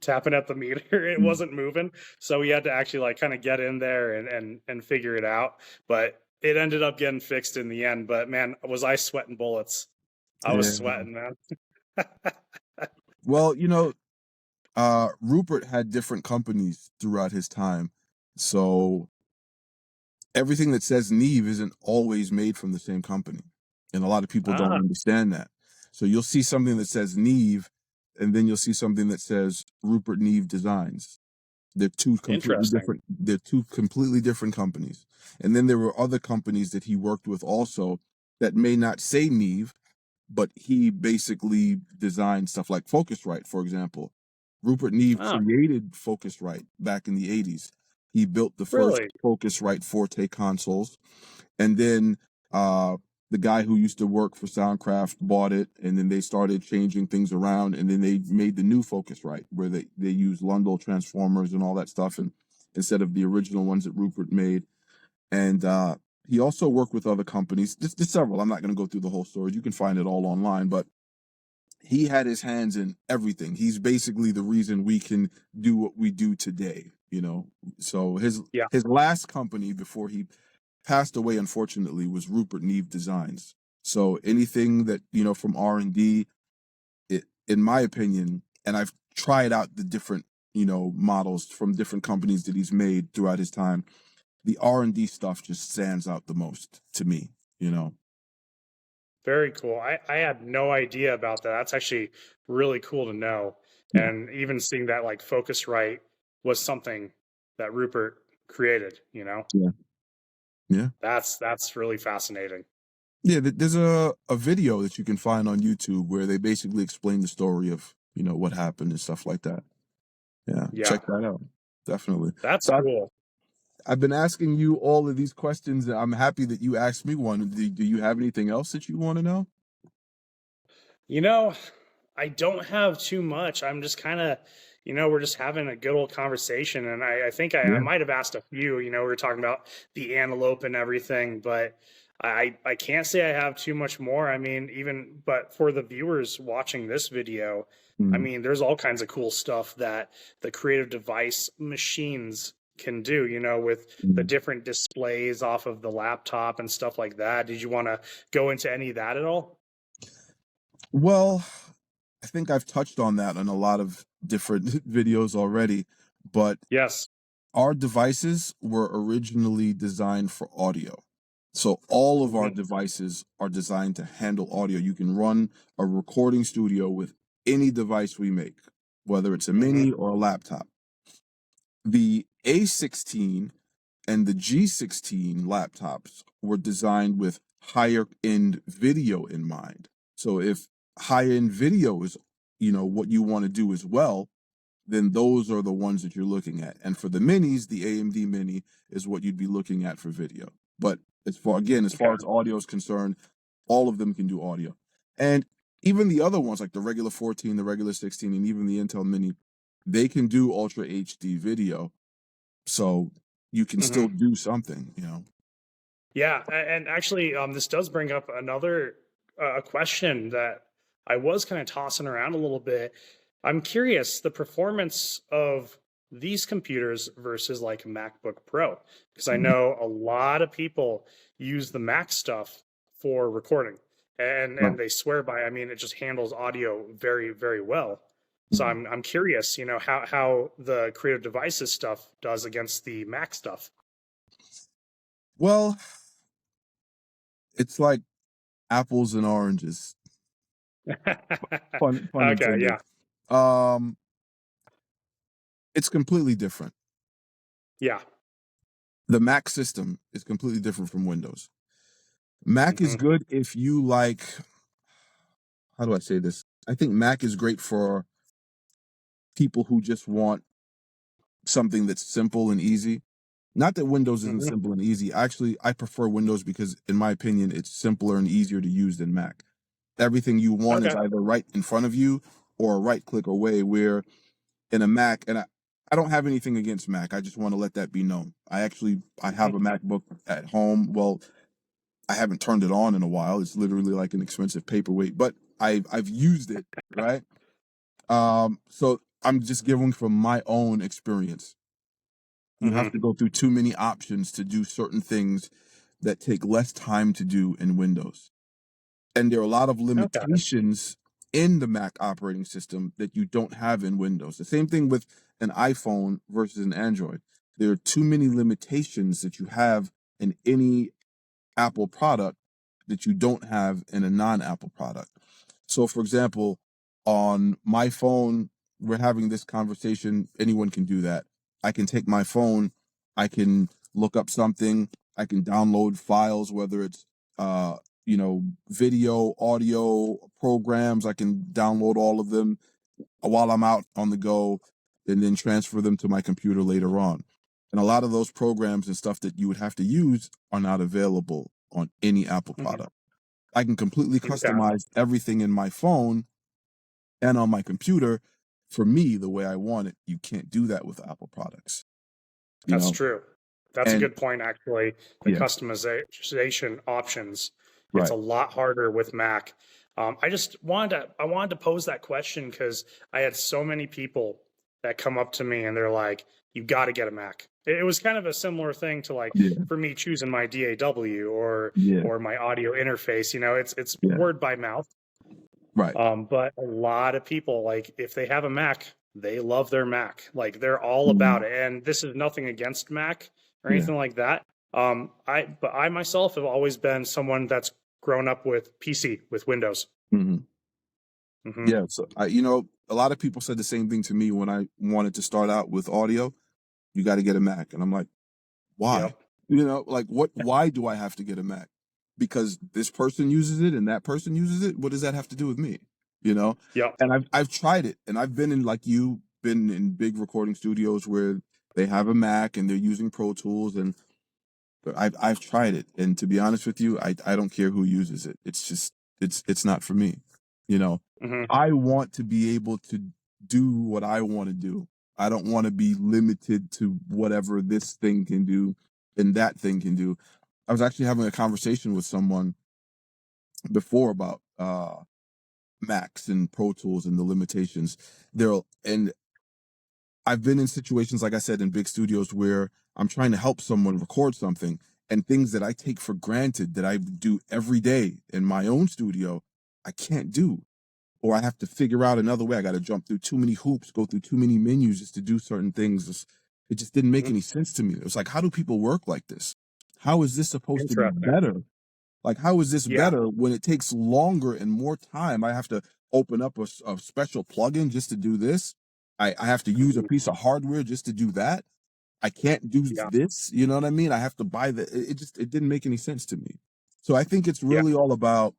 at the meter. It Mm. wasn't moving, so we had to actually like kind of get in there and figure it out. But it ended up getting fixed in the end. But man, was I sweating bullets? I was Yeah. sweating, man. Well, Rupert had different companies throughout his time. So everything that says Neve isn't always made from the same company. And a lot of people don't Ah, understand that. So you'll see something that says Neve, and then you'll see something that says Rupert Neve Designs. interesting. They're two completely different companies. And then there were other companies that he worked with also that may not say Neve, but he basically designed stuff like Focusrite, for example. Rupert Neve Oh, created Focusrite back in the 80s. He built the first really? Focusrite Forte consoles, and then the guy who used to work for Soundcraft bought it, and then they started changing things around, and then they made the new Focusrite where they use Lundell transformers and all that stuff, and instead of the original ones that Rupert made. And he also worked with other companies, just several. I'm not going to go through the whole story. You can find it all online, but he had his hands in everything. He's basically the reason we can do what we do today. So Yeah, his last company before he passed away, unfortunately, was Rupert Neve Designs. So anything that, from R&D, in my opinion, and I've tried out the different, models from different companies that he's made throughout his time, the R&D stuff just stands out the most to me. very cool. I had no idea about that. That's actually really cool to know. Yeah. And even seeing that like Focusrite was something that Rupert created. Yeah. Yeah. That's really fascinating. Yeah, there's a video that you can find on YouTube where they basically explain the story of, what happened and stuff like that. Yeah, Yeah, check that out. Definitely. that's So cool. I've been asking you all of these questions, and I'm happy that you asked me one. Do you have anything else that you want to know? You know, I don't have too much. I'm just kind of, we're just having a good old conversation. And I think I Yeah. might have asked a few, we were talking about the antelope and everything, but I can't say I have too much more. I mean, but for the viewers watching this video, I Mhm. mean, there's all kinds of cool stuff that the creative device machines can do, with the Mhm. different displays off of the laptop and stuff like that. Did you want to go into any of that at all? Well, I think I've touched on that in a lot of different videos already, but Yes. our devices were originally designed for audio. So all of our Mhm. devices are designed to handle audio. You can run a recording studio with any device we make, whether it's a Mhm. mini or a laptop. The A16 and the G16 laptops were designed with higher end video in mind. So if high end video is, what you want to do as well, then those are the ones that you're looking at. And for the minis, the AMD mini is what you'd be looking at for video. But as Okay. far as audio is concerned, all of them can do audio. And even the other ones, like the regular 14, the regular 16, and even the Intel mini, they can do ultra HD video. So you can still Mhm. do something. Yeah, and actually, this does bring up another question that I was kind of tossing around a little bit. I'm curious the performance of these computers versus like MacBook Pro, because I Mhm. know a lot of people use the Mac stuff for recording, and Right. they swear by. I mean, it just handles audio very very well. So Mhm. I'm curious, how the Creative Devices stuff does against the Mac stuff. Well, it's like apples and oranges. Pun Okay, intended. yeah. Um, it's completely different. Yeah. The Mac system is completely different from Windows. Mac is Mhm. good if you like, how do I say this? I think Mac is great for people who just want something that's simple and easy. Not that Windows isn't Mhm. simple and easy. Actually, I prefer Windows because, in my opinion, it's simpler and easier to use than Mac. Everything you want is Okay. either right in front of you or a right click away, where in a Mac, and I don't have anything against Mac. I just want to let that be known. I Mhm. have a MacBook at home. Well, I haven't turned it on in a while. It's literally like an expensive paperweight, but I've used it, right? So I'm just giving from my own experience. You have Mhm. to go through too many options to do certain things that take less time to do in Windows. And there are a lot of Okay. limitations in the Mac operating system that you don't have in Windows. The same thing with an iPhone versus an Android. There are too many limitations that you have in any Apple product that you don't have in a non-Apple product. So, for example, on my phone, we're having this conversation. Anyone can do that. I can take my phone, I can look up something, I can download files, whether it's uh, video, audio programs. I can download all of them while I'm out on the go, and then transfer them to my computer later on. And a lot of those programs and stuff that you would have to use are not available on any Apple Mhm. product. I can completely Okay. customize everything in my phone and on my computer for me the way I want it. You can't do that with Apple products, you That's know? true. That's a And good point, actually. The yeah, customization options. It's right. a lot harder with Mac. I wanted to pose that question because I had so many people that come up to me and they're like, "You got to get a Mac." It was kind of a similar thing to like Yeah, for me choosing my DAW yeah, or my audio interface. It's yeah, word by mouth. right. But a lot of people, like, if they have a Mac, they love their Mac. Like, they're all about Mhm. it. And this is nothing against Mac or Yeah. anything like that. But I myself have always been someone that's grown up with PC, with Windows. Hmm. Hmm. Yeah. So, a lot of people said the same thing to me when I wanted to start out with audio. You got to get a Mac. And I'm like, why? Yep. Like, why do I have to get a Mac? because this person uses it and that person uses it. What does that have to do with me? You know? Yep. And I've tried it, and I've been in, like you, been in big recording studios where they have a Mac and they're using Pro Tools, and I've tried it, and to be honest with you, I don't care who uses it. It's just it's not for me. You know, Hmm. I want to be able to do what I want to do. I don't want to be limited to whatever this thing can do and that thing can do. I was actually having a conversation with someone before about Macs and Pro Tools and the limitations there. And I've been in situations, like I said, in big studios where I'm trying to help someone record something, and things that I take for granted that I do every day in my own studio, I can't do. Or I have to figure out another way. I got to jump through too many hoops, go through too many menus just to do certain things. It just didn't make Hmm. any sense to me. It was like, how do people work like this? How is this supposed to be Interesting. better? Like, how is this Yeah. better when it takes longer and more time? I have to open up a special plugin just to do this. I have to use a Mhm. piece of hardware just to do that. I can't do Yeah. this. You know what I mean? I have to buy it didn't make any sense to me. So I think it's Yeah. really all about,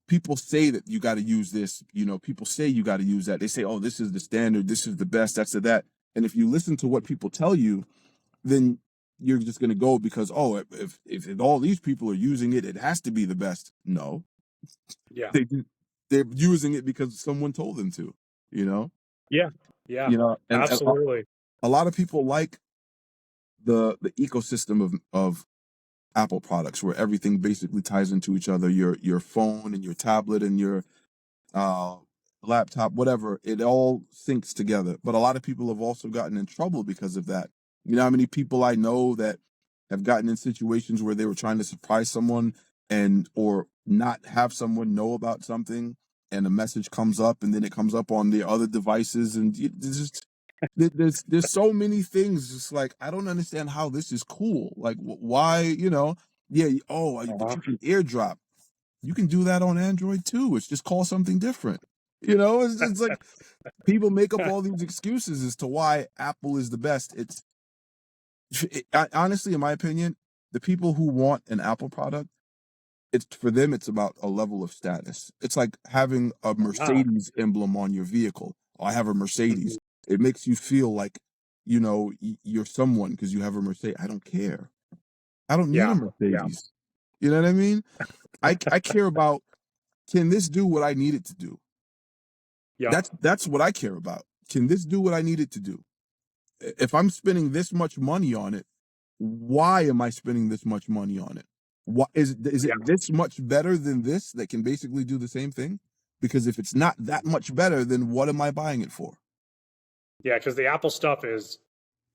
people say that you got to use this. You know, people say you got to use that. They say, oh, this is the standard. This is the best. That's the that. And if you listen to what people tell you, then you're just going to go because, oh, if all these people are using it, it has to be the best. No, Yeah. they they're using it because someone told them to. You know, Yeah. Yeah. you know, and Absolutely. a lot of people like the ecosystem of Apple products, where everything basically ties into each other. Your phone and your tablet and your uh, laptop, whatever, it all syncs together. But a lot of people have also gotten in trouble because of that. You know how many people I know that have gotten in situations where they were trying to surprise someone, and or not have someone know about something, and a message comes up, and then it comes up on the other devices, and there's just there's so many things. Just like, I don't understand how this is cool. Like, why, yeah, but Uh-huh. you can airdrop. You can do that on Android too. It's just called something different. It's like people make up all these excuses as to why Apple is the best. Honestly, in my opinion, the people who want an Apple product, it's for them, it's about a level of status. It's like having a Ah. Mercedes emblem on your vehicle. Oh, I have a Mhm. Mercedes. It makes you feel like, you're someone because you have a Mercedes. I don't care. I don't need a Yeah. Yeah. Mercedes. You know what I mean? I care about, can this do what I need it to do? Yeah. That's what I care about. Can this do what I need it to do? If I'm spending this much money on it, why am I spending this much money on it? Why is Yeah. it this much better than this that can basically do the same thing? Because if it's not that much better, then what am I buying it for? Yeah. Because the Apple stuff is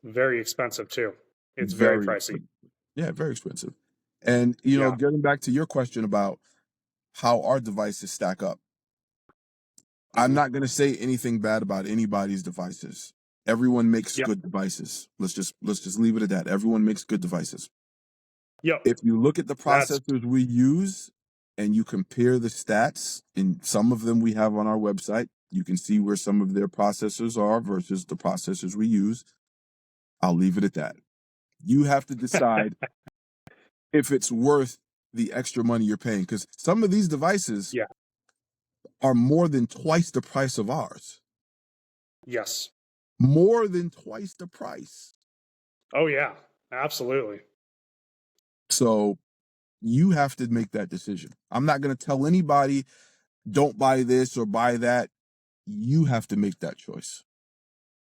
very expensive too. It's very Very pricey. expensive. Yeah, very expensive. And Yeah. getting back to your question about how our devices stack up, I'm Hmm. not going to say anything bad about anybody's devices. Everyone makes Yep. good devices. Let's just leave it at that. Everyone makes good devices. Yep. If you look at the That's processors we use and you compare the stats, and some of them we have on our website, you can see where some of their processors are versus the processors we use. I'll leave it at that. You have to decide if it's worth the extra money you're paying, because some of these devices yeah. are more than twice the price of ours. Yes. More than twice the price. Oh yeah. Absolutely. So you have to make that decision. I'm not going to tell anybody, don't buy this or buy that. You have to make that choice.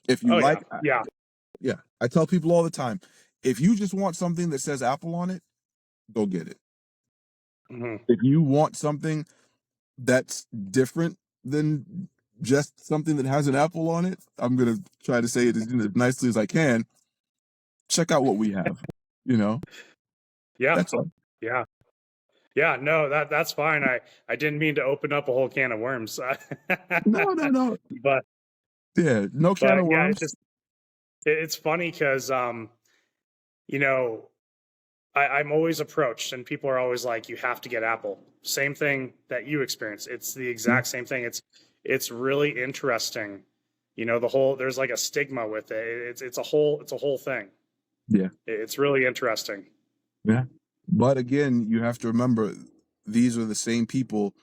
If you Oh yeah. like, Yeah. yeah, I tell people all the time, if you just want something that says Apple on it, go get it. Hmm. If you want something that's different than just something that has an Apple on it, I'm going to try to say it as nicely as I can. Check out what we have. You know, Yeah. that's all. Yeah. Yeah. No, that's fine. I didn't mean to open up a whole can of worms. No, no, no. but Yeah, no can of yeah, worms. it's funny because you know, I'm always approached and people are always like, you have to get Apple. Same thing that you experience. It's the Yeah, exact same thing. It's really interesting. The whole, there's like a stigma with it. It's a whole thing. yeah, It's really interesting. yeah. But again, you have to remember these are the same people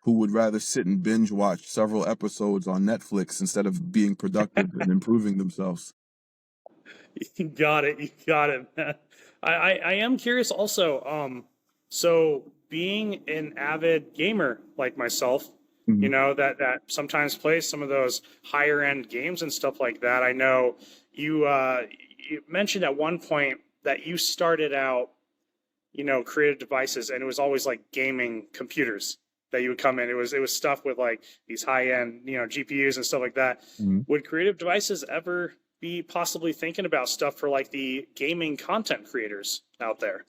who would rather sit and binge watch several episodes on Netflix instead of being productive and improving themselves. You got it. You got it, man. I am curious also. So being an avid gamer like myself, Mhm. that sometimes plays some of those higher end games and stuff like that. I know you mentioned at one point that you started out, Creative Devices, and it was always like gaming computers that you would come in. It was stuff with like these high end, GPUs and stuff like that. Mhm. Would Creative Devices ever be possibly thinking about stuff for like the gaming content creators out there?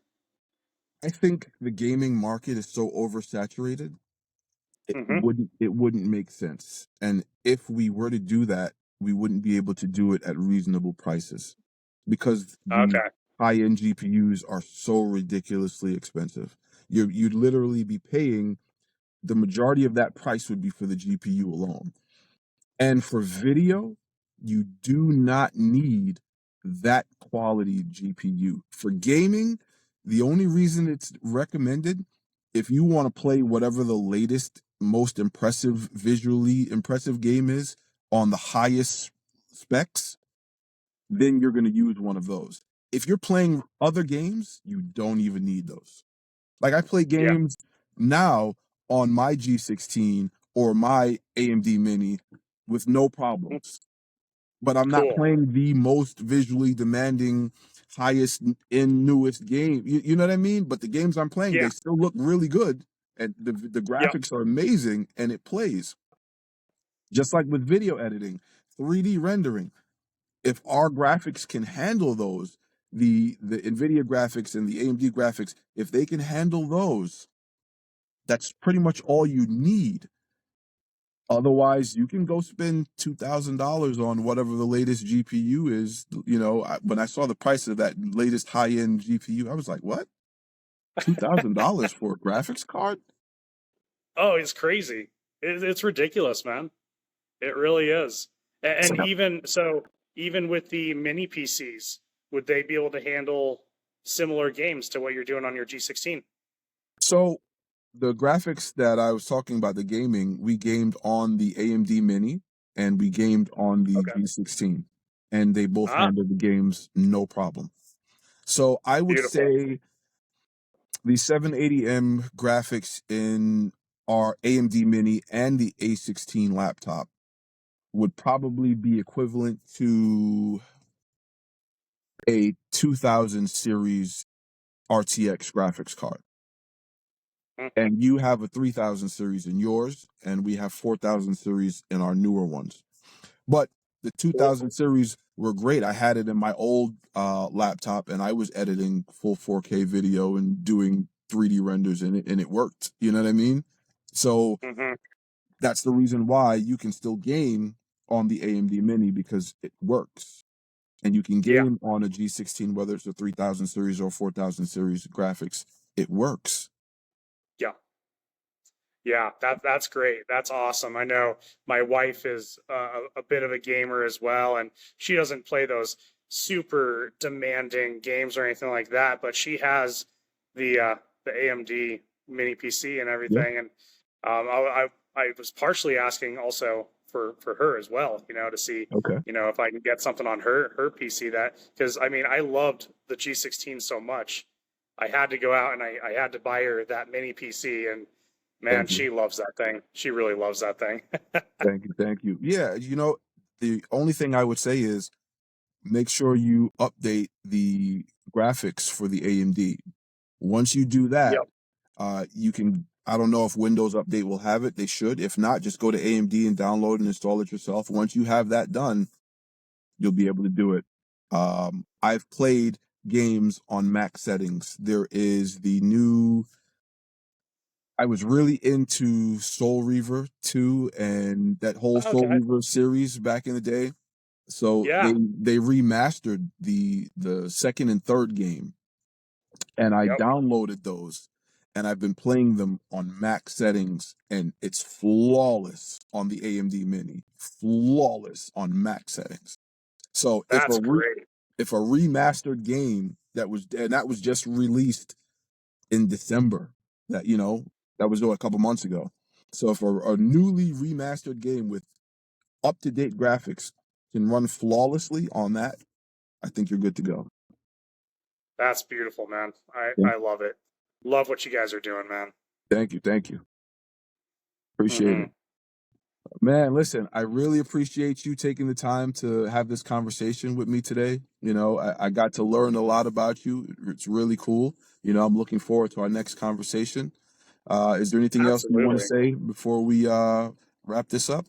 I think the gaming market is so oversaturated, Hmm. it wouldn't make sense. And if we were to do that, we wouldn't be able to do it at reasonable prices because the Okay. high-end GPUs are so ridiculously expensive. You'd literally be paying the majority of that price would be for the GPU alone. And for video, you do not need that quality GPU. For gaming, the only reason it's recommended, if you want to play whatever the latest, most impressive, visually impressive game is on the highest specs, then you're going to use one of those. If you're playing other games, you don't even need those. Like I play Yeah. games now on my G16 or my AMD Mini with no problems. But I'm not Cool. playing the most visually demanding, highest end newest game. You know what I mean? But the games I'm playing, Yeah. they still look really good, and the Yep. graphics are amazing, and it plays. Just like with video editing, 3D rendering. If our graphics can handle those, the NVIDIA graphics and the AMD graphics, if they can handle those, that's pretty much all you need. Otherwise, you can go spend $2,000 on whatever the latest GPU is. When I saw the price of that latest high end GPU, I was like, "What? $2,000 for a graphics card?" Oh, it's crazy. It's ridiculous, man. It really is. And even so, even with the mini PCs, would they be able to handle similar games to what you're doing on your G16? So the graphics that I was talking about, the gaming, we gamed on the AMD Mini and we gamed on the Okay. G16, and they both Ah, handled the games no problem. So I would beautiful. say the 780M graphics in our AMD Mini and the A16 laptop would probably be equivalent to a 2000 series RTX graphics card. Mhm. And you have a 3000 series in yours, and we have 4000 series in our newer ones. But the 2000 series were great. I had it in my old laptop, and I was editing full 4K video and doing 3D renders in it, and it worked. You know what I mean? So Mhm. that's the reason why you can still game on the AMD Mini because it works. And you can Yeah. game on a G16, whether it's a 3000 series or 4000 series graphics. It works. Yeah. Yeah, that's great. That's awesome. I know my wife is a bit of a gamer as well, and she doesn't play those super demanding games or anything like that, but she has the AMD mini PC and Yeah. everything. And I was partially asking also for her as well, to see, Okay. if I can get something on her PC that because I mean I loved the G16 so much. I had to go out and I had to buy her that mini PC and man, Thank you. she loves that thing. She really loves that thing. Thank you. Thank you. Yeah. The only thing I would say is make sure you update the graphics for the AMD. Once you do that, Yep. you can. I don't know if Windows Update will have it. They should. If not, just go to AMD and download and install it yourself. Once you have that done, you'll be able to do it. I've played games on Mac settings. There is the new. I was really into Soul Reaver 2 and that whole Soul Okay. Reaver series back in the day. So Yeah. they remastered the second and third game, and I Yep. downloaded those, and I've been playing them on Mac settings, and it's flawless on the AMD Mini, flawless on Mac settings. So That's great. if a remastered game that was just released in December that, that was a couple months ago. So if a newly remastered game with up-to-date graphics can run flawlessly on that, I think you're good to go. That's beautiful, man. Yeah. I love it. Love what you guys are doing, man. Thank you. Appreciate it. Man, listen, I really appreciate you taking the time to have this conversation with me today. I got to learn a lot about you. It's really cool. I'm looking forward to our next conversation. Is there anything else you want to say before we wrap this up?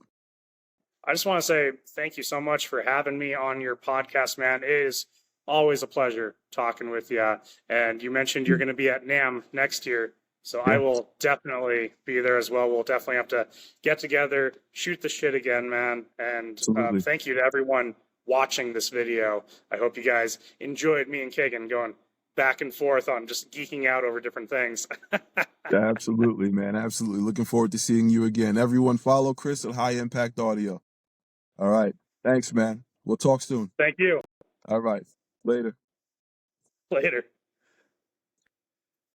I just want to say thank you so much for having me on your podcast, man. It is always a pleasure talking with you. And you mentioned you're going to be at NAMM next year. So I will definitely be there as well. We'll definitely have to get together, shoot the shit again, man. And thank you to everyone watching this video. I hope you guys enjoyed me and Kagan going back and forth on just geeking out over different things. Absolutely, man. Absolutely. Looking forward to seeing you again. Everyone follow Chris at High Impact Audio. All right. Thanks, man. We'll talk soon. Thank you. All right. Later.